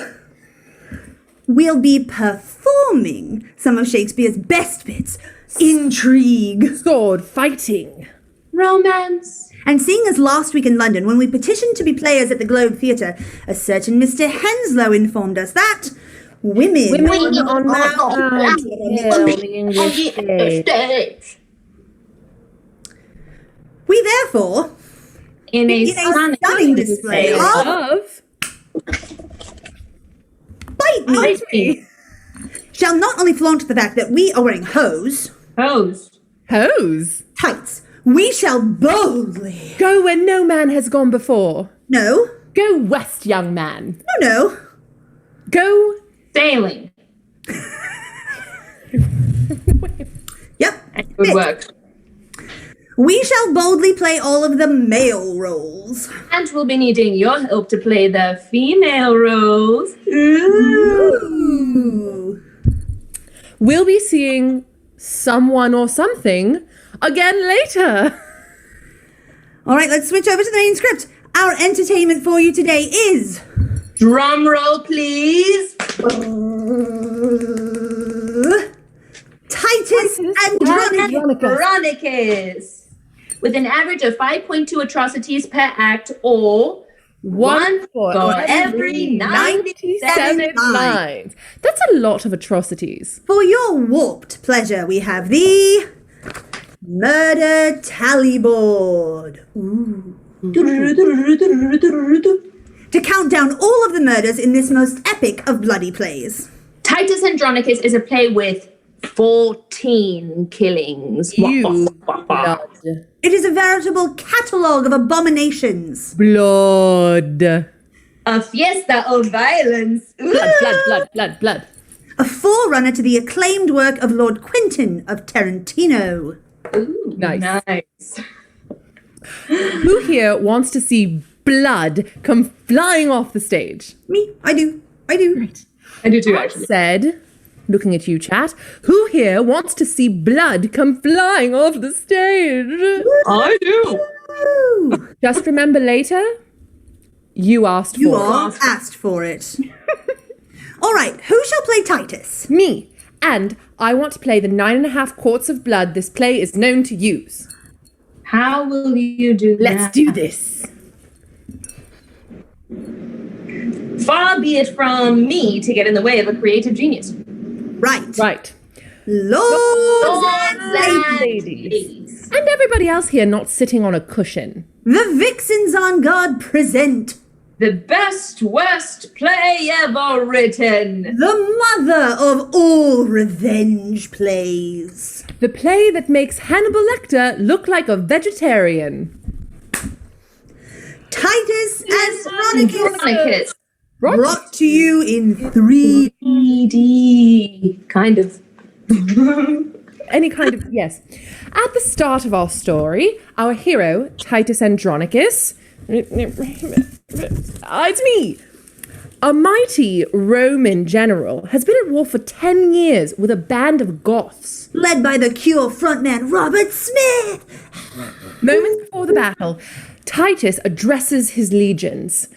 Speaker 3: We'll be performing some of Shakespeare's best bits. Intrigue.
Speaker 1: Sword fighting.
Speaker 2: Romance.
Speaker 3: And seeing as last week in London, when we petitioned to be players at the Globe Theatre, a certain Mr. Henslow informed us that women
Speaker 1: on the English stage.
Speaker 3: We therefore,
Speaker 2: In a
Speaker 3: stunning display of
Speaker 1: Of
Speaker 3: Bite Me, shall not only flaunt the fact that we are wearing hose,
Speaker 1: hose.
Speaker 3: tights, we shall boldly,
Speaker 1: Go where no man has gone before.
Speaker 3: no,
Speaker 1: Go west, young man.
Speaker 3: no,
Speaker 1: Go.
Speaker 2: sailing.
Speaker 3: yep,
Speaker 2: Good work.
Speaker 3: we shall boldly play all of the male roles.
Speaker 2: And we'll be needing your help to play the female roles.
Speaker 3: Ooh.
Speaker 1: We'll be seeing someone or something again later.
Speaker 3: All right, let's switch over to the main script. Our entertainment for you today is...
Speaker 2: Drum roll, please.
Speaker 3: Titus Andronicus.
Speaker 2: Andronicus. With an average of 5.2 atrocities per act, or one for every 97
Speaker 1: lines. That's a lot of atrocities.
Speaker 3: For your warped pleasure, we have the murder tally board. Ooh. To count down all of the murders in this most epic of bloody plays.
Speaker 2: Titus Andronicus is a play with 14 killings.
Speaker 1: Blood.
Speaker 3: It is a veritable catalogue of abominations.
Speaker 1: Blood.
Speaker 2: A fiesta of violence.
Speaker 1: Blood.
Speaker 3: A forerunner to the acclaimed work of Lord Quentin of Tarantino.
Speaker 2: Ooh,
Speaker 1: Nice. Who here wants to see blood come flying off the stage?
Speaker 3: Me, I do.
Speaker 1: Right.
Speaker 2: I do too, actually.
Speaker 1: Said, looking at you, chat, who here wants to see blood come flying off the stage?
Speaker 2: I do.
Speaker 3: Woo.
Speaker 1: Just remember later, you asked
Speaker 3: You
Speaker 1: for
Speaker 3: all asked for it. All right, who shall play Titus?
Speaker 1: it. Me. And I want to play the 9.5 quarts of blood this play is known to use.
Speaker 2: How will you do that?
Speaker 1: Let's do this.
Speaker 2: Far be it from me to get in the way of a creative genius.
Speaker 3: Right. Lords and
Speaker 1: Ladies. And everybody else here not sitting on a cushion.
Speaker 3: The Vixens on Guard present
Speaker 2: The best, worst play ever written.
Speaker 3: the mother of all revenge plays.
Speaker 1: The play that makes Hannibal Lecter look like a vegetarian.
Speaker 3: Titus Andronicus,
Speaker 2: Andronicus.
Speaker 3: brought to you in 3D.
Speaker 2: 3D. Kind of.
Speaker 1: Any kind of, yes. At the start of our story, our hero, Titus Andronicus, it's me, a mighty Roman general, has been at war for 10 years with a band of Goths.
Speaker 3: Led by the Cure frontman Robert Smith.
Speaker 1: Moments before the battle, Titus addresses his legions.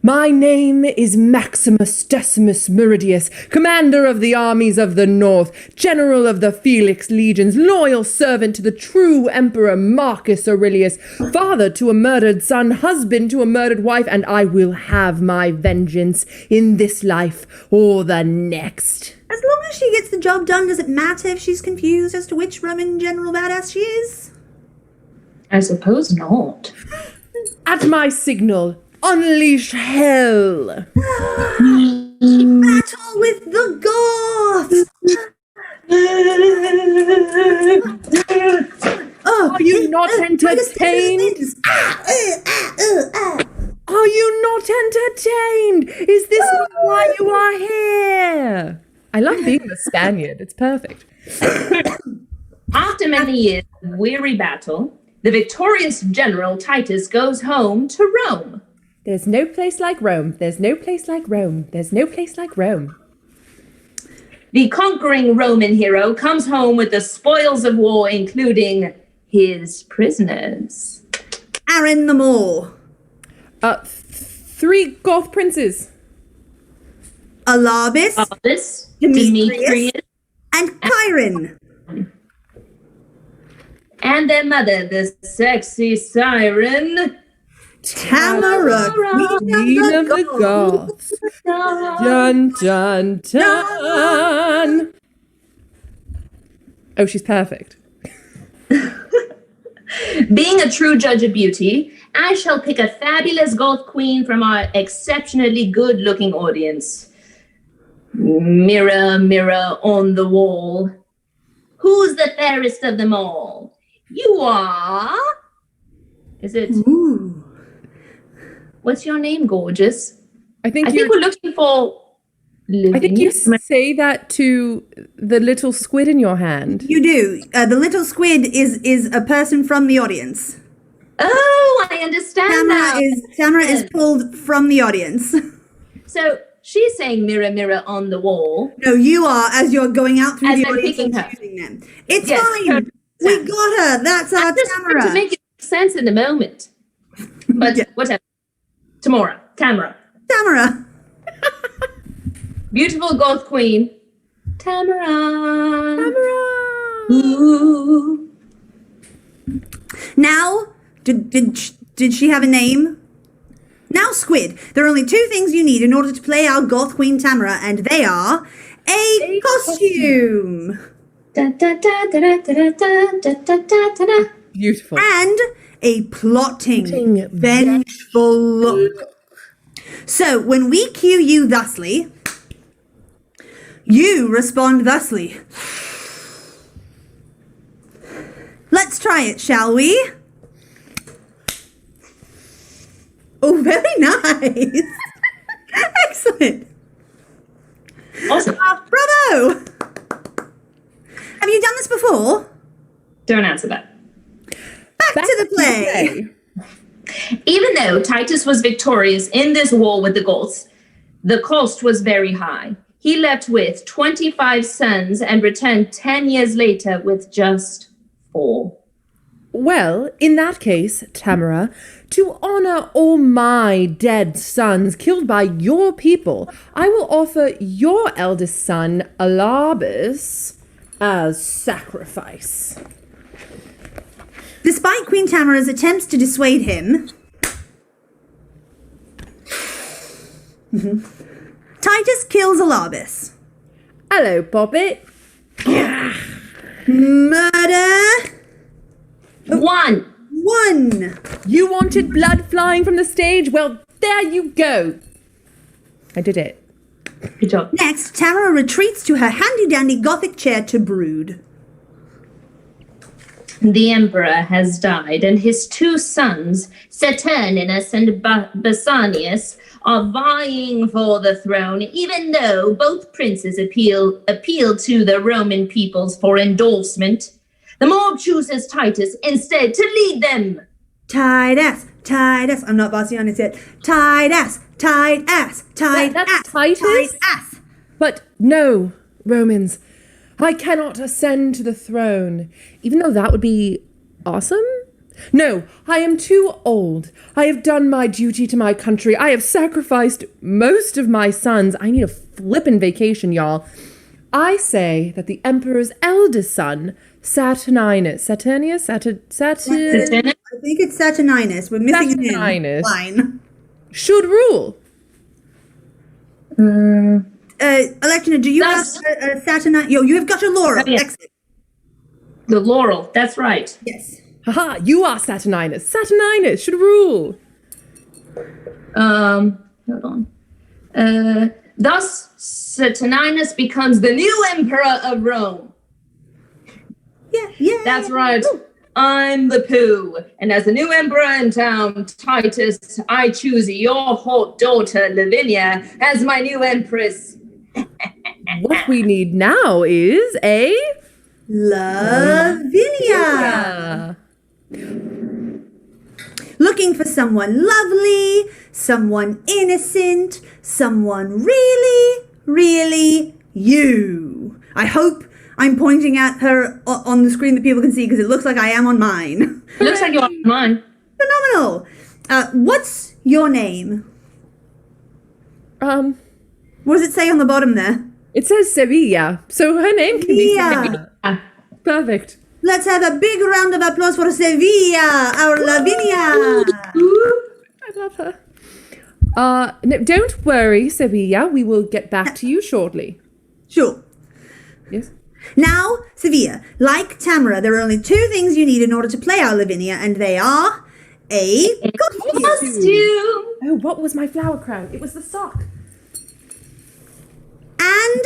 Speaker 1: My name is Maximus Decimus Meridius, commander of the armies of the north, general of the Felix legions, loyal servant to the true emperor Marcus Aurelius, father to a murdered son, husband to a murdered wife, and I will have my vengeance in this life or the next.
Speaker 3: As long as she gets the job done, does it matter if she's confused as to which Roman general badass she is?
Speaker 2: I suppose not.
Speaker 1: At my signal, unleash hell.
Speaker 3: Battle with the Goths!
Speaker 1: Are you not entertained? you not entertained? Is this not why you are here? I love being the Spaniard. It's perfect.
Speaker 2: After many years of weary battle, the victorious general Titus goes home to Rome.
Speaker 1: There's no place like Rome. There's no place like Rome. There's no place like Rome.
Speaker 2: The conquering Roman hero comes home with the spoils of war, including his prisoners.
Speaker 3: Aaron the Moor.
Speaker 1: 3 Goth princes.
Speaker 3: Alarbis. Demetrius. And Chiron.
Speaker 2: And their mother, the sexy siren,
Speaker 3: Tamara,
Speaker 1: Queen of the Goths. Dun, dun, dun. Oh, she's perfect.
Speaker 2: Being a true judge of beauty, I shall pick a fabulous Goth queen from our exceptionally good-looking audience. Mirror, mirror on the wall, who's the fairest of them all? You are... Is it...
Speaker 3: Ooh.
Speaker 2: What's your name, gorgeous?
Speaker 1: I think
Speaker 2: we're looking for...
Speaker 1: I think you say that to the little squid in your hand.
Speaker 3: You do. The little squid is a person from the audience.
Speaker 2: Oh, I understand now.
Speaker 3: Tamara is pulled from the audience.
Speaker 2: So she's saying mirror, mirror on the wall.
Speaker 3: No, you are as you're going out through
Speaker 2: As
Speaker 3: the
Speaker 2: I'm
Speaker 3: audience
Speaker 2: picking
Speaker 3: and
Speaker 2: her.
Speaker 3: choosing them. It's
Speaker 2: Yes,
Speaker 3: fine. We got her. That's our
Speaker 2: I'm just trying
Speaker 3: Tamara.
Speaker 2: to make it make sense in the moment. But
Speaker 3: Yeah.
Speaker 2: whatever. Tamara.
Speaker 3: Tamara.
Speaker 2: Beautiful Goth queen. Tamara.
Speaker 1: Tamara.
Speaker 2: Ooh.
Speaker 3: Now, did she have a name? Now, Squid, there are only 2 things you need in order to play our Goth Queen Tamara, and they are a costume
Speaker 2: Da, da, da, da, da, da, da, da, da, da, da, da.
Speaker 1: Beautiful.
Speaker 3: and a plotting, vengeful look. So, when we cue you thusly, you respond thusly. Let's try it, shall we? Oh, very nice. Excellent.
Speaker 2: Awesome.
Speaker 3: Bravo. Have you done this before?
Speaker 2: Don't answer that.
Speaker 3: Back to the play.
Speaker 2: Even though Titus was victorious in this war with the Goths, the cost was very high. He left with 25 sons and returned 10 years later with just 4.
Speaker 1: Well, in that case, Tamara, to honor all my dead sons killed by your people, I will offer your eldest son, Alarbis, as sacrifice.
Speaker 3: Despite Queen Tamara's attempts to dissuade him, Titus kills Alarbis.
Speaker 1: Hello, Poppet.
Speaker 3: Murder
Speaker 2: 1.
Speaker 3: 1.
Speaker 1: You wanted blood flying from the stage? Well, there you go. I did it.
Speaker 2: Good job.
Speaker 3: Next, Tamara retreats to her handy-dandy Gothic chair to brood.
Speaker 2: The emperor has died, and his 2 sons, Saturninus and Basanius, are vying for the throne, even though both princes appeal to the Roman peoples for endorsement. The mob chooses Titus instead to lead them.
Speaker 3: Titus. I'm not Bassianus yet. Titus.
Speaker 1: That's
Speaker 3: Titus.
Speaker 1: Titus? But no, Romans, I cannot ascend to the throne, even though that would be awesome. No, I am too old. I have done my duty to my country. I have sacrificed most of my sons. I need a flippin' vacation, y'all. I say that the emperor's eldest son, Saturninus.
Speaker 3: I think it's Saturninus. We're missing an
Speaker 1: Saturninus.
Speaker 3: line.
Speaker 1: Should rule.
Speaker 3: Alectrona, do you have a Saturninus? You have got a laurel.
Speaker 2: Oh, yeah.
Speaker 3: Excellent.
Speaker 2: The laurel, that's right.
Speaker 3: Yes.
Speaker 1: Haha, you are Saturninus. Saturninus should rule.
Speaker 2: Hold on. Thus, Saturninus becomes the new emperor of Rome.
Speaker 3: Yeah.
Speaker 2: That's right. I'm the poo, and as the new emperor in town, Titus, I choose your hot daughter, Lavinia, as my new empress.
Speaker 1: What we need now is a
Speaker 3: Lavinia. Looking for someone lovely, someone innocent, someone really, really you. I hope I'm pointing at her on the screen that people can see because it looks like I am on mine.
Speaker 2: It looks like you're on mine.
Speaker 3: Phenomenal. What's your name? What does it say on the bottom there?
Speaker 1: It says Sevilla, so her name can be
Speaker 3: Sevilla.
Speaker 1: Sevilla. Perfect.
Speaker 3: Let's have a big round of applause for Sevilla, our Lavinia.
Speaker 1: I love her. No, don't worry, Sevilla. We will get back to you shortly.
Speaker 3: Sure.
Speaker 1: Yes.
Speaker 3: Now, Sevilla, like Tamara, there are only two things you need in order to play our Lavinia, and they are a
Speaker 2: Costume.
Speaker 1: Oh, what was my flower crown? It was the sock.
Speaker 3: and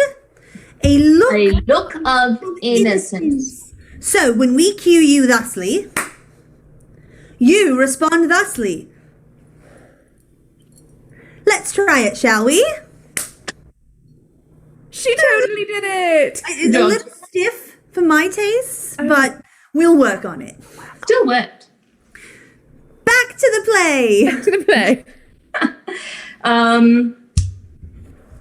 Speaker 3: a look,
Speaker 2: A look of innocence.
Speaker 3: So when we cue you thusly, you respond thusly. Let's try it, shall we?
Speaker 1: She totally did it.
Speaker 3: It's a little stiff for my taste, but we'll work on it.
Speaker 2: Still worked.
Speaker 3: Back to the play.
Speaker 1: To the play.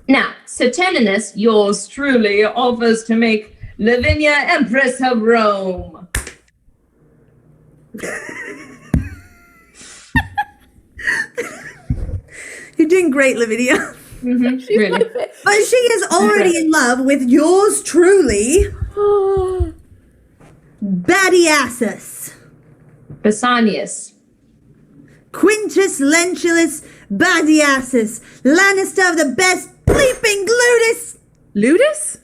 Speaker 2: Now, Saturninus, yours truly, offers to make Lavinia Empress of Rome.
Speaker 3: You're doing great, Lavinia.
Speaker 2: Really?
Speaker 3: But she is already in love with yours truly, Badiasus.
Speaker 2: Basanius.
Speaker 3: Quintus Lentulus Badiasus, Lannister of the best bleeping Gludus.
Speaker 1: Ludus?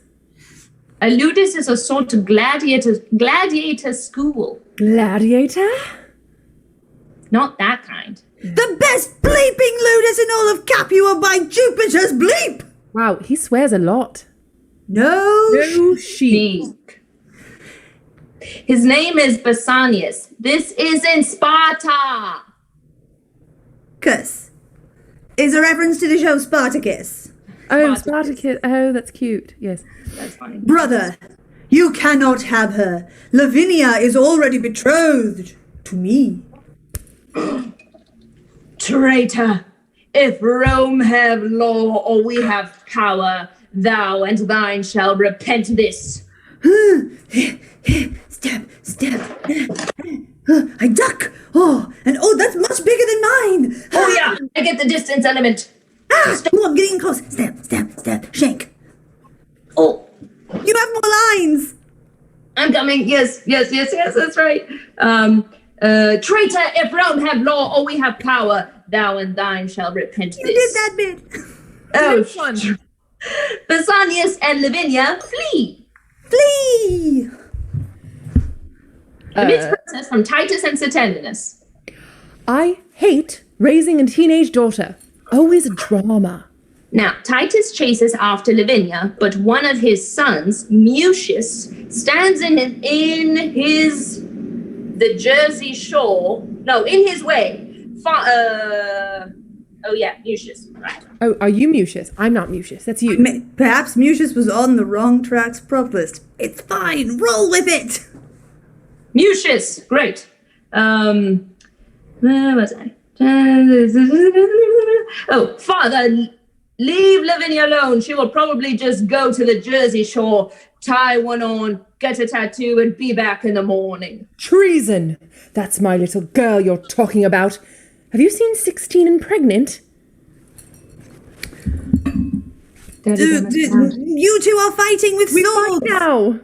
Speaker 2: A ludus is a sort of gladiator school.
Speaker 1: Gladiator?
Speaker 2: Not that kind.
Speaker 3: The best bleeping Ludus in all of Capua by Jupiter's bleep.
Speaker 1: Wow, he swears a lot.
Speaker 3: No.
Speaker 1: Sheep.
Speaker 2: His name is Basanius. This is in Sparta.
Speaker 3: Cus is a reference to the show Spartacus.
Speaker 1: Oh, Spartacus. Oh, that's cute. Yes.
Speaker 2: That's funny.
Speaker 3: Brother, you cannot have her. Lavinia is already betrothed to me.
Speaker 2: Traitor, if Rome have law or we have power, thou and thine shall repent this.
Speaker 3: Step. I duck. And that's much bigger than mine.
Speaker 2: Oh yeah, I get the distance element.
Speaker 3: I'm getting close. Step. Shank.
Speaker 2: Oh,
Speaker 3: You have more lines.
Speaker 2: I'm coming. Yes, that's right. Traitor, if Rome have law or we have power, thou and thine shall repent this.
Speaker 3: You did that bit.
Speaker 2: Oh,
Speaker 1: Which one?
Speaker 2: Basanius and Lavinia flee.
Speaker 3: Flee.
Speaker 2: The mixed process from Titus and Saturninus.
Speaker 1: I hate raising a teenage daughter. Always a drama.
Speaker 2: Now, Titus chases after Lavinia, but one of his sons, Mucius, stands in the Jersey Shore. No, in his way. Mucius. Right.
Speaker 1: Oh, are you Mucius? I'm not Mucius. That's you.
Speaker 3: Perhaps Mucius was on the wrong track's prop list. It's fine. Roll with it.
Speaker 2: Mucius, great. Where was I? Oh, father, leave Lavinia alone. She will probably just go to the Jersey Shore, tie one on, get a tattoo, and be back in the morning.
Speaker 1: Treason. That's my little girl you're talking about. Have you seen 16 and Pregnant?
Speaker 3: You two are fighting with swords.
Speaker 1: Now.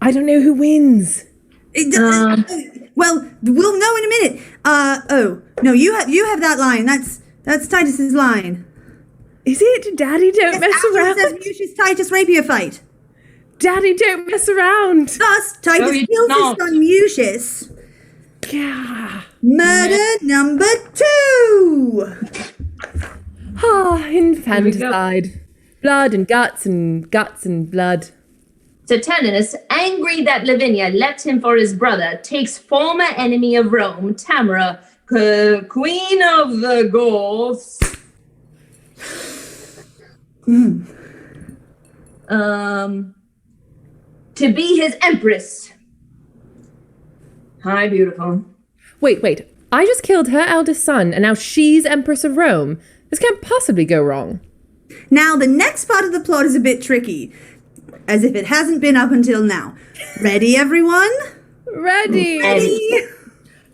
Speaker 1: I don't know who wins.
Speaker 3: Well, we'll know in a minute. No, you have that line. That's Titus's line.
Speaker 1: Is it? Daddy, don't mess
Speaker 3: After it
Speaker 1: around.
Speaker 3: says Mucius Titus rapier fight.
Speaker 1: Daddy, don't mess around.
Speaker 3: Thus, Titus
Speaker 2: he
Speaker 3: kills his
Speaker 2: not.
Speaker 3: son Mucius.
Speaker 1: Yeah.
Speaker 3: Murder number 2.
Speaker 1: Infanticide. Blood and guts and guts and blood.
Speaker 2: Saturnus, angry that Lavinia left him for his brother, takes former enemy of Rome, Tamara, queen of the Goths, to be his empress. Hi, beautiful.
Speaker 1: Wait. I just killed her eldest son, and now she's Empress of Rome. This can't possibly go wrong.
Speaker 3: Now, the next part of the plot is a bit tricky, as if it hasn't been up until now. Ready, everyone?
Speaker 1: Ready.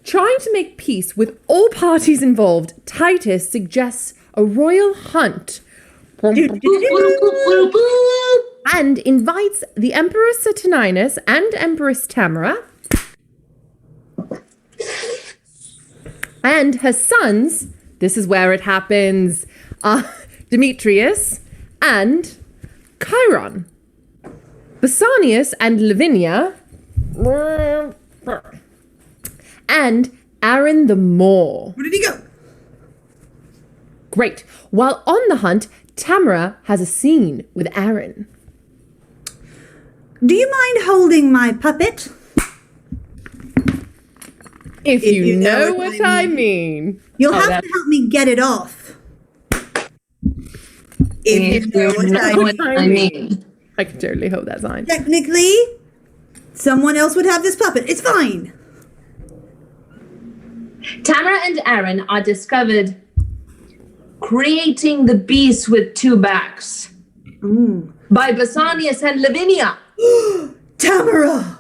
Speaker 1: Trying to make peace with all parties involved, Titus suggests a royal hunt and invites the Emperor Saturninus and Empress Tamara and her sons, this is where it happens, Demetrius and Chiron, Basanius and Lavinia, and Aaron the Moor.
Speaker 3: Where did he go?
Speaker 1: Great. While on the hunt, Tamara has a scene with Aaron.
Speaker 3: Do you mind holding my puppet?
Speaker 1: If you know what I mean.
Speaker 3: You'll have to help me get it off. If you know what I mean.
Speaker 1: I can totally hold that sign.
Speaker 3: Technically, someone else would have this puppet. It's fine.
Speaker 2: Tamara and Aaron are discovered creating the beast with two backs by Basanius and Lavinia.
Speaker 3: Tamara!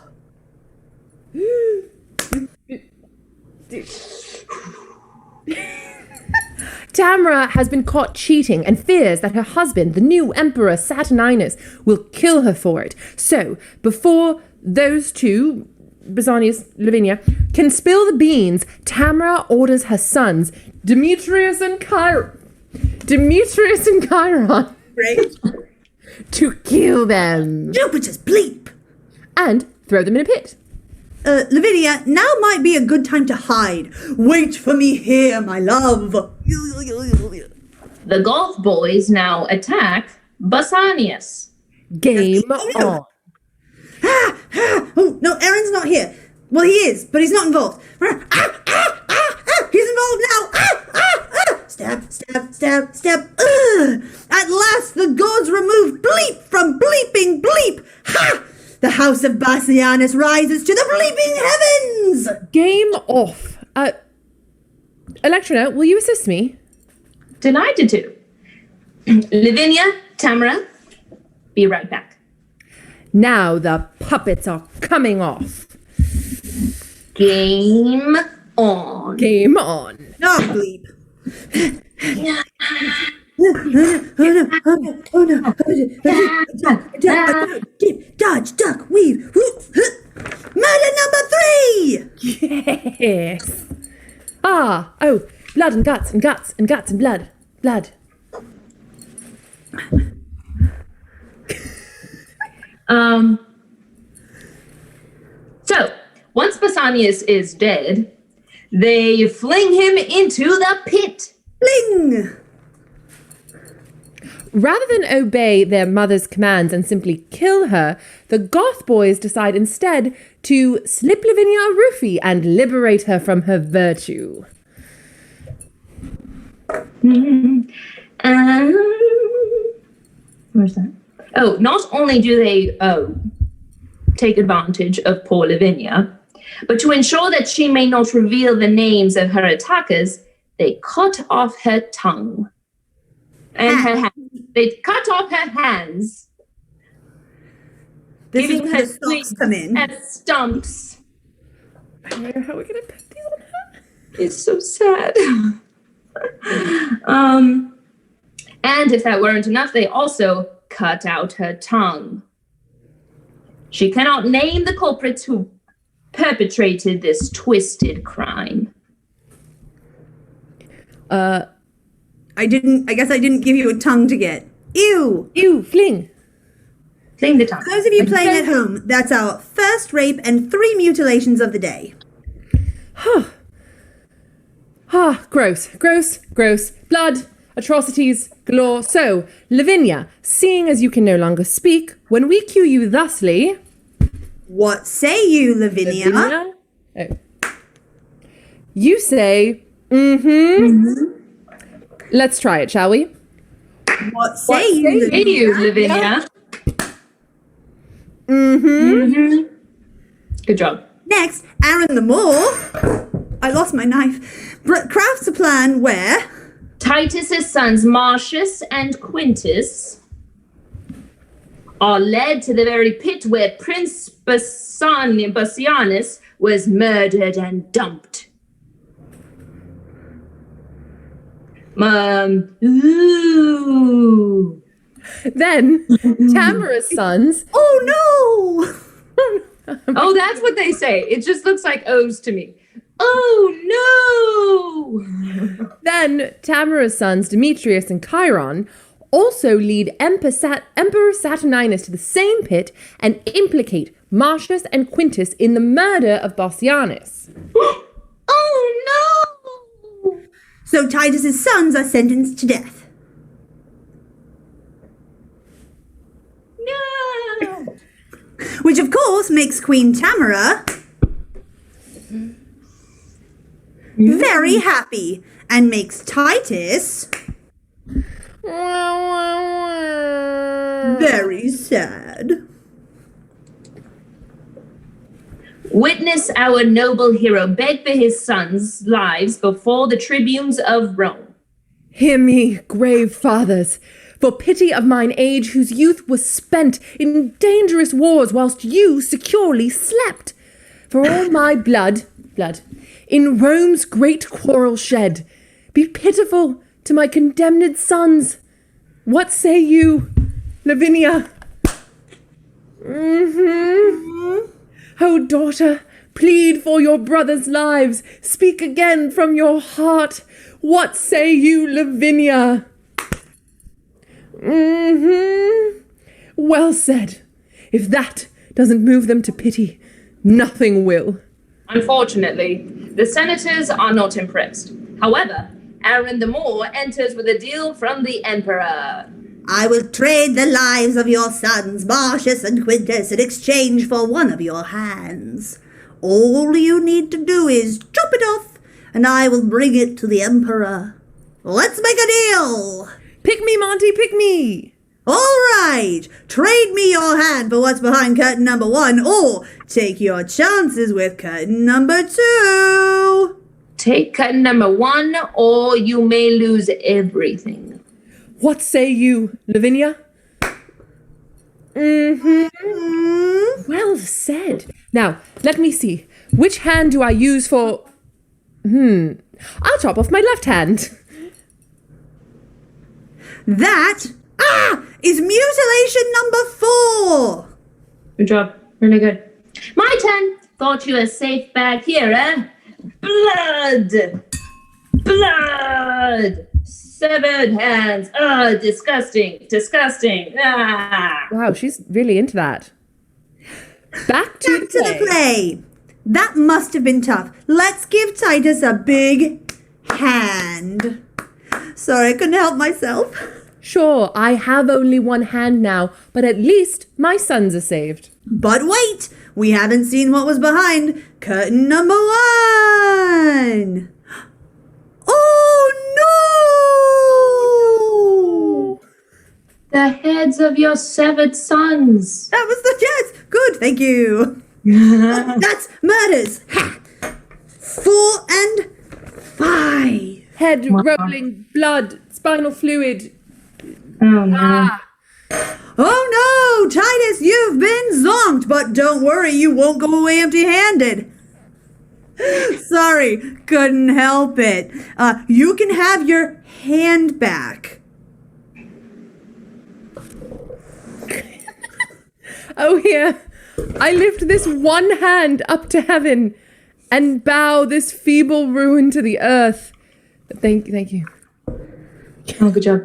Speaker 1: Tamara has been caught cheating and fears that her husband, the new emperor Saturninus, will kill her for it. So, before those two, Basanius, Lavinia, can spill the beans, Tamara orders her sons, Demetrius and Chiron,
Speaker 3: Great.
Speaker 1: to kill them
Speaker 3: Jupiter's bleep!
Speaker 1: and throw them in a pit.
Speaker 3: Lavinia, now might be a good time to hide. Wait for me here, my love.
Speaker 2: The golf boys now attack Basanius.
Speaker 1: Game on.
Speaker 3: Oh, no, Aaron's not here. Well, he is, but he's not involved. He's involved now. Stab, stab, stab, stab. At last, the gods remove bleep from bleeping bleep. Ha! The house of Bassianus rises to the bleeping heavens.
Speaker 1: Game off. Alectrona, will you assist me?
Speaker 2: Delighted to. Lavinia, Tamara, be right back.
Speaker 1: Now the puppets are coming off.
Speaker 2: Game on.
Speaker 1: Game on.
Speaker 3: No, bleep. Oh no. Dodge, duck, weave. Murder number 3!
Speaker 1: Yes. Oh, blood and guts and guts and guts and blood. Blood.
Speaker 2: So, once Basanius is dead, they fling him into the pit.
Speaker 3: Bling!
Speaker 1: Rather than obey their mother's commands and simply kill her, the Goth boys decide instead to slip Lavinia a roofie and liberate her from her virtue.
Speaker 2: Where's that? Oh, not only do they take advantage of poor Lavinia, but to ensure that she may not reveal the names of her attackers, they cut off her tongue and her hands. They cut off her hands,
Speaker 3: This
Speaker 2: giving
Speaker 3: is
Speaker 2: her
Speaker 3: where the socks come in.
Speaker 2: and stumps.
Speaker 1: I don't know how we're going to put these on her.
Speaker 2: It's so sad. And if that weren't enough, they also cut out her tongue. She cannot name the culprits who perpetrated this twisted crime.
Speaker 3: I guess I didn't give you a tongue to get. Ew!
Speaker 1: Ew, fling.
Speaker 2: Fling the tongue.
Speaker 3: Those of you playing at home, that's our first rape and 3 mutilations of the day.
Speaker 1: Gross. Blood. atrocities galore. So, Lavinia, seeing as you can no longer speak, when we cue you thusly...
Speaker 3: What say you, Lavinia?
Speaker 1: Lavinia? Oh. You say, mm-hmm. Let's try it, shall we?
Speaker 3: What say you,
Speaker 2: Hey, you, Lavinia.
Speaker 1: Mm-hmm.
Speaker 2: Good job.
Speaker 3: Next, Aaron the Moor. I lost my knife. Crafts a plan where
Speaker 2: Titus's sons Marcius and Quintus are led to the very pit where Prince Bassianus was murdered and dumped. Ooh.
Speaker 1: Then, Tamara's sons...
Speaker 3: Oh no!
Speaker 2: Oh, that's what they say. It just looks like O's to me. Oh no!
Speaker 1: Then, Tamara's sons, Demetrius and Chiron, also lead Emperor Saturninus to the same pit and implicate Marcius and Quintus in the murder of Bassianus.
Speaker 2: Oh no!
Speaker 3: So Titus's sons are sentenced to death.
Speaker 2: No!
Speaker 3: Which of course makes Queen Tamara very happy and makes Titus very sad.
Speaker 2: Witness our noble hero beg for his sons' lives before the tribunes of Rome.
Speaker 1: Hear me, grave fathers, for pity of mine age, whose youth was spent in dangerous wars, whilst you securely slept. For all my blood, in Rome's great quarrel shed, be pitiful to my condemned sons. What say you, Lavinia? Mm-hmm. Oh, daughter, plead for your brothers' lives. Speak again from your heart. What say you, Lavinia? Mm-hmm. Well said. If that doesn't move them to pity, nothing will.
Speaker 2: Unfortunately, the senators are not impressed. However, Aaron the Moor enters with a deal from the emperor.
Speaker 3: I will trade the lives of your sons, Marcius and Quintus, in exchange for one of your hands. All you need to do is chop it off, and I will bring it to the emperor. Let's make a deal!
Speaker 1: Pick me, Monty, pick me!
Speaker 3: All right, trade me your hand for what's behind curtain number 1, or take your chances with curtain number 2.
Speaker 2: Take curtain number 1, or you may lose everything.
Speaker 1: What say you, Lavinia? Mm-hmm. Well said. Now, let me see. Which hand do I use for... I'll chop off my left hand.
Speaker 3: That is mutilation number 4.
Speaker 2: Good job. Really good. My turn. Thought you were safe back here, eh? Blood! Blood! Severed hands. Oh, disgusting. Disgusting. Ah.
Speaker 1: Wow, she's really into that. Back to
Speaker 3: the play. That must have been tough. Let's give Titus a big hand. Sorry, I couldn't help myself.
Speaker 1: Sure, I have only one hand now, but at least my sons are saved.
Speaker 3: But wait, we haven't seen what was behind curtain number 1. Oh no!
Speaker 2: The heads of your severed sons.
Speaker 3: That was the yes. Good, thank you. That's murders. Ha! 4 and 5.
Speaker 1: Head rolling, blood, spinal fluid.
Speaker 2: Oh no.
Speaker 3: Oh no, Titus, you've been zonked, but don't worry, you won't go away empty-handed. Sorry, couldn't help it. You can have your hand back.
Speaker 1: Oh, here, I lift this one hand up to heaven and bow this feeble ruin to the earth. Thank you.
Speaker 2: Oh, good job.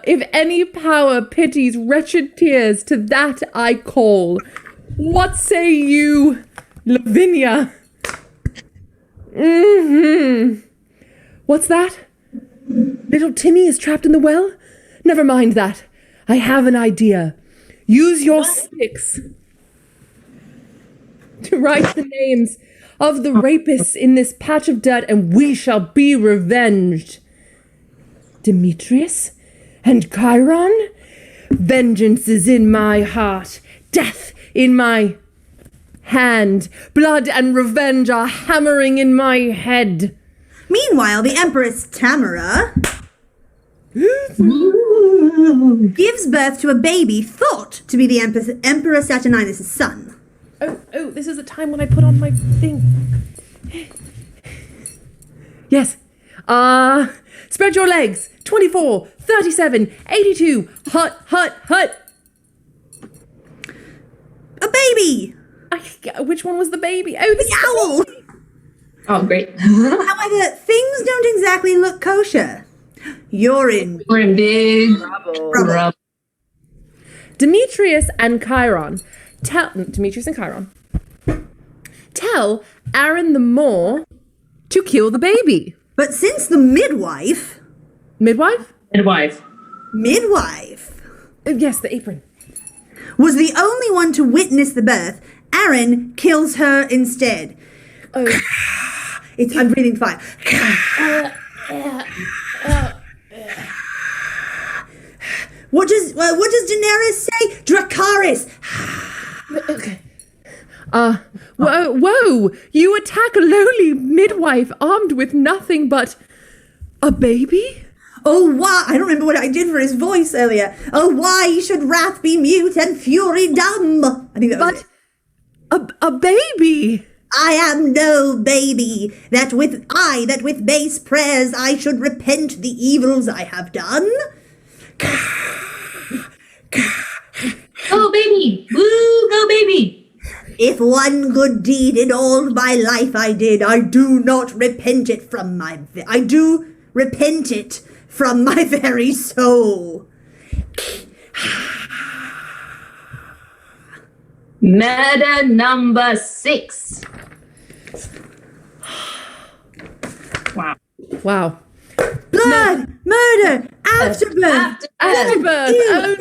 Speaker 1: If any power pities wretched tears, to that I call. What say you, Lavinia? What's that? Little Timmy is trapped in the well? Never mind that. I have an idea. Use your sticks to write the names of the rapists in this patch of dirt, and we shall be revenged. Demetrius and Chiron? Vengeance is in my heart, death in my hand, blood and revenge are hammering in my head.
Speaker 3: Meanwhile, the Empress Tamara gives birth to a baby thought to be the Emperor Saturninus' son.
Speaker 1: Oh, this is the time when I put on my thing. Yes. Spread your legs. 24, 37, 82. Hut, hut, hut.
Speaker 3: A baby!
Speaker 1: Which one was the baby? Oh,
Speaker 3: The owl!
Speaker 2: Oh, great.
Speaker 3: However, things don't exactly look kosher. We're in
Speaker 2: big
Speaker 3: trouble.
Speaker 1: Demetrius and Chiron tell Aaron the Moor to kill the baby.
Speaker 3: But since the midwife,
Speaker 1: Midwife? Yes, the apron.
Speaker 3: was the only one to witness the birth, Aaron kills her instead.
Speaker 1: Oh.
Speaker 3: I'm breathing fire. What does Daenerys say? Dracarys.
Speaker 1: Okay. Whoa! You attack a lowly midwife armed with nothing but a baby?
Speaker 3: Oh, why? I don't remember what I did for his voice earlier. Oh, why should wrath be mute and fury dumb? I think that was it.
Speaker 1: A baby!
Speaker 3: I am no baby, that with base prayers I should repent the evils I have done.
Speaker 2: Go, baby! Woo, go, baby!
Speaker 3: If one good deed in all my life I did, I do repent it from my very soul.
Speaker 2: Murder number 6.
Speaker 1: Wow.
Speaker 3: Blood, murder, afterbirth.
Speaker 1: Afterbirth! Oh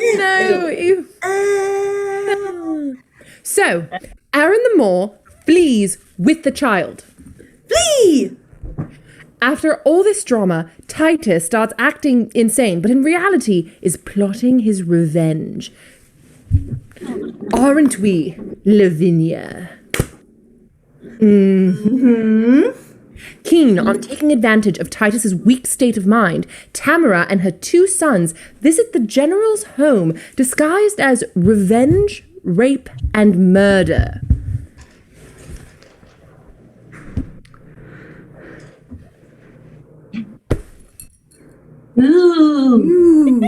Speaker 1: no! So, Aaron the Moor flees with the child.
Speaker 3: Flee!
Speaker 1: After all this drama, Titus starts acting insane, but in reality is plotting his revenge. Aren't we, Lavinia? Mm-hmm. Keen on taking advantage of Titus's weak state of mind, Tamara and her 2 sons visit the general's home disguised as revenge, rape, and murder.
Speaker 2: Ooh.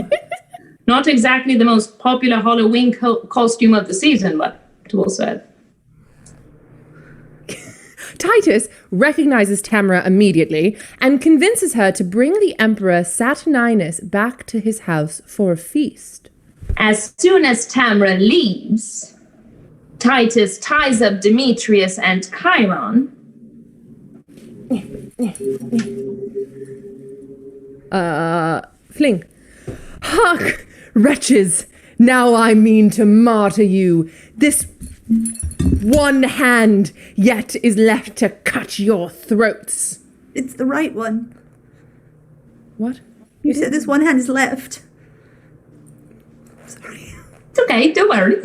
Speaker 2: Not exactly the most popular Halloween costume of the season, but it was said.
Speaker 1: Titus recognizes Tamara immediately and convinces her to bring the Emperor Saturninus back to his house for a feast.
Speaker 2: As soon as Tamara leaves, Titus ties up Demetrius and Chiron.
Speaker 1: Fling. Hark, wretches! Now I mean to martyr you. This one hand yet is left to cut your throats.
Speaker 3: It's the right one.
Speaker 1: What?
Speaker 3: You said this one hand is left. Sorry.
Speaker 2: It's okay, don't worry.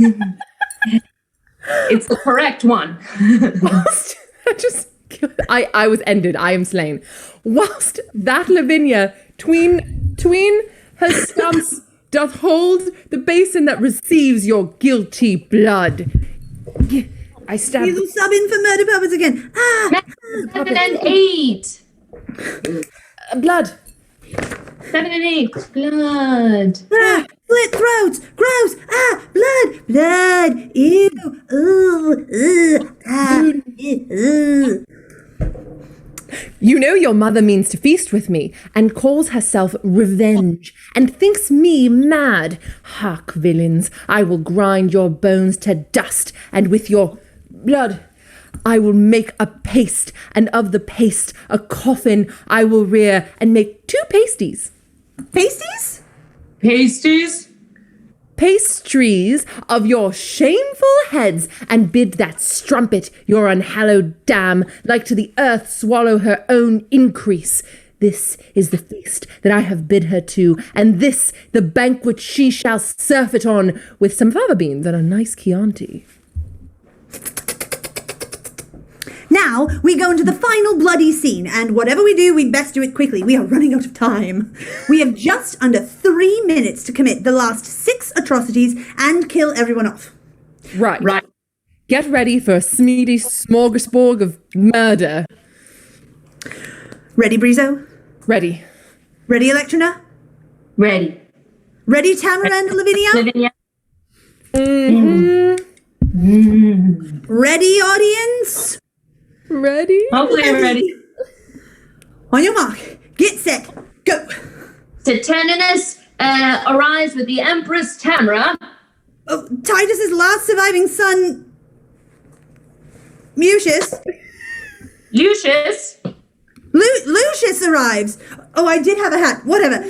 Speaker 2: It's the correct one.
Speaker 1: I was ended. I am slain. Whilst that Lavinia tween her stumps doth hold the basin that receives your guilty blood. I stab.
Speaker 3: You will sub in for murder purpose again.
Speaker 2: 7 and 8.
Speaker 1: Blood.
Speaker 2: 7 and 8. Blood.
Speaker 3: Slit throats. Gross. Blood. Ew. Ew.
Speaker 1: You know your mother means to feast with me, and calls herself Revenge, and thinks me mad. Hark, villains, I will grind your bones to dust, and with your blood I will make a paste, and of the paste a coffin I will rear, and make 2 pasties.
Speaker 3: Pasties?
Speaker 2: Pasties?
Speaker 1: Pastries of your shameful heads, and bid that strumpet, your unhallowed dam, like to the earth swallow her own increase. This is the feast that I have bid her to, and this the banquet she shall surfeit on, with some fava beans and a nice Chianti.
Speaker 3: Now we go into the final bloody scene, and whatever we do, we'd best do it quickly. We are running out of time. We have just under 3 minutes to commit the last 6 atrocities and kill everyone off.
Speaker 1: Right. Get ready for a smeedy smorgasbord of murder.
Speaker 3: Ready, Brizo?
Speaker 1: Ready.
Speaker 3: Ready, Alectrona?
Speaker 2: Ready.
Speaker 3: Ready, Tamara and Lavinia?
Speaker 2: Lavinia?
Speaker 3: Ready, audience?
Speaker 1: Ready?
Speaker 2: Hopefully we're ready.
Speaker 3: On your mark, get set, go.
Speaker 2: Saturninus arrives with the Empress Tamara.
Speaker 3: Oh, Titus's last surviving son, Lucius.
Speaker 2: Lucius.
Speaker 3: Lucius arrives. Oh, I did have a hat. Whatever.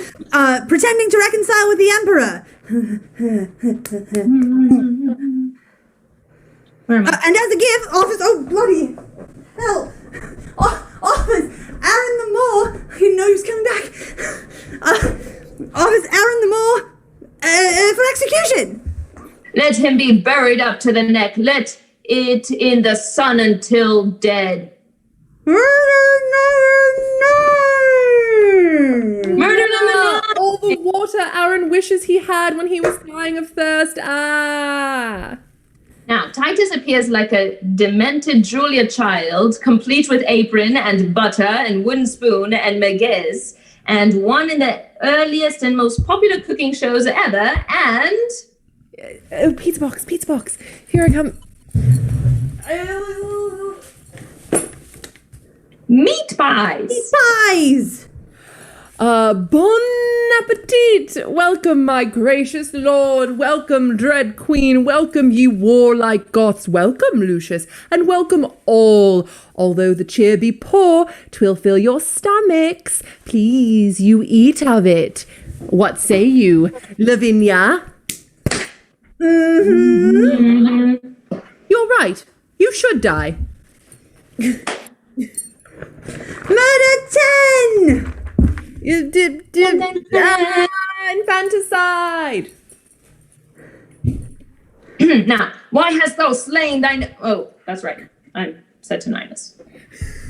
Speaker 3: Pretending to reconcile with the Emperor.
Speaker 2: Where am I?
Speaker 3: And as a gift, offers. Oh, bloody hell! Offers Aaron the Moor. I didn't know he was coming back. Offers Aaron the Moor for execution.
Speaker 2: Let him be buried up to the neck. Let it in the sun until dead. Murder number 9.
Speaker 1: All the water Aaron wishes he had when he was dying of thirst. Ah.
Speaker 2: Now, Titus appears like a demented Julia child, complete with apron and butter and wooden spoon and merguez, and one in the earliest and most popular cooking shows ever, and...
Speaker 1: Oh, pizza box. Here I come.
Speaker 2: Meat pies.
Speaker 3: Pies.
Speaker 1: Bon appetit! Welcome, my gracious lord. Welcome, dread queen. Welcome, ye warlike Goths. Welcome, Lucius. And welcome all. Although the cheer be poor, 'twill fill your stomachs. Please, you eat of it. What say you, Lavinia?
Speaker 3: Mm-hmm.
Speaker 1: You're right. You should die.
Speaker 3: Murder 10.
Speaker 1: You did infanticide.
Speaker 2: Now, why hast thou slain thine... Oh, that's right. I'm Saturninus.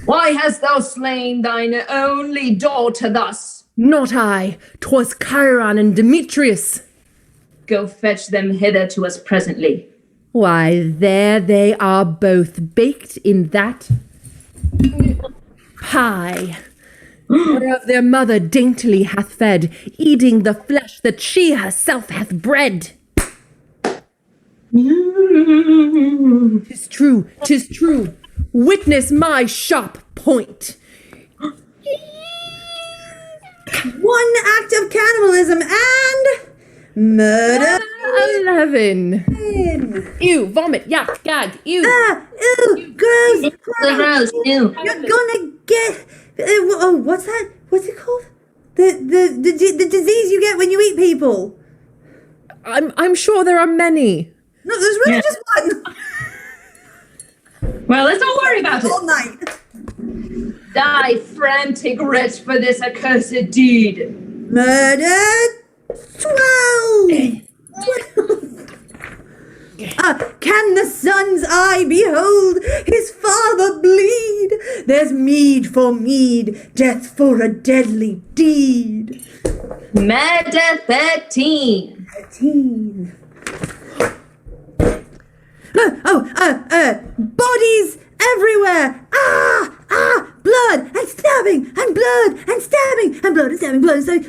Speaker 2: Why hast thou slain thine only daughter thus?
Speaker 1: Not I. 'Twas Chiron and Demetrius.
Speaker 2: Go fetch them hither to us presently.
Speaker 1: Why, there they are both, baked in that pie, whereof their mother daintily hath fed, eating the flesh that she herself hath bred. 'Tis true, 'tis true. Witness my sharp point.
Speaker 3: One act of cannibalism and murder
Speaker 1: 11.
Speaker 3: 10.
Speaker 1: Ew, vomit, yuck, gag, ew.
Speaker 3: Ew, gross.
Speaker 2: Gross, ew.
Speaker 3: You're gonna get. Oh, what's that? What's it called? The disease you get when you eat people.
Speaker 1: I'm sure there are many.
Speaker 3: No, there's really just one.
Speaker 2: Well, let's not worry about
Speaker 3: All
Speaker 2: it.
Speaker 3: night.
Speaker 2: Die, frantic wretch, for this accursed deed.
Speaker 3: Murder 12. Can the son's eye behold his father bleed? There's mead for mead, death for a deadly deed.
Speaker 2: Murder 13.
Speaker 3: 13. Bodies everywhere. Blood and stabbing and blood and stabbing and blood and stabbing, blood and stabbing.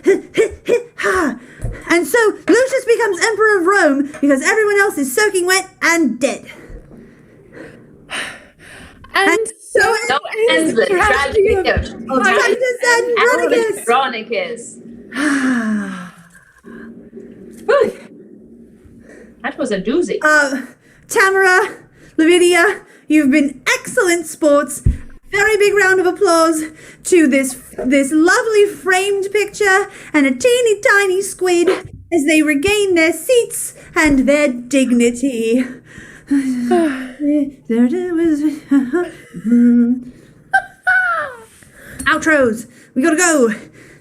Speaker 3: And so Lucius becomes Emperor of Rome because everyone else is soaking wet and dead.
Speaker 1: And so
Speaker 2: ends the tragedy of
Speaker 3: Titus and
Speaker 2: Andronicus. Whew. That was a doozy.
Speaker 3: Tamara, Lavinia, you've been excellent sports. Very big round of applause to this lovely framed picture and a teeny tiny squid as they regain their seats and their dignity. Outros. We gotta go.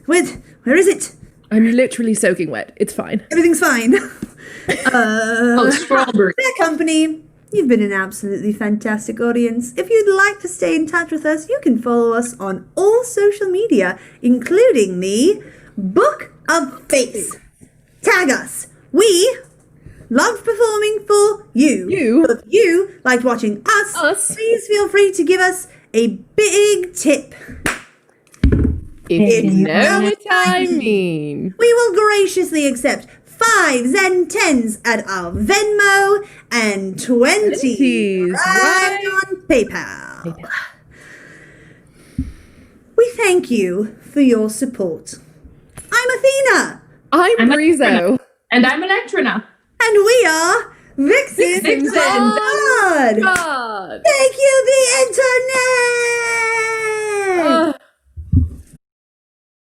Speaker 3: Where is it?
Speaker 1: I'm literally soaking wet. It's fine.
Speaker 3: Everything's fine.
Speaker 2: Strawberry.
Speaker 3: Fair company. You've been an absolutely fantastic audience. If you'd like to stay in touch with us, you can follow us on all social media, including the Book of Face. Tag us. We love performing for you. If you liked watching us, please feel free to give us a big tip.
Speaker 1: If you know what I mean.
Speaker 3: We will graciously accept 5s and 10s at our Venmo and 20s right on PayPal. We thank you for your support. I'm Athena.
Speaker 1: I'm Brizo.
Speaker 2: And I'm Alectrona.
Speaker 3: And we are Vixens Un Rehearsed.
Speaker 1: God.
Speaker 3: Thank you, the internet.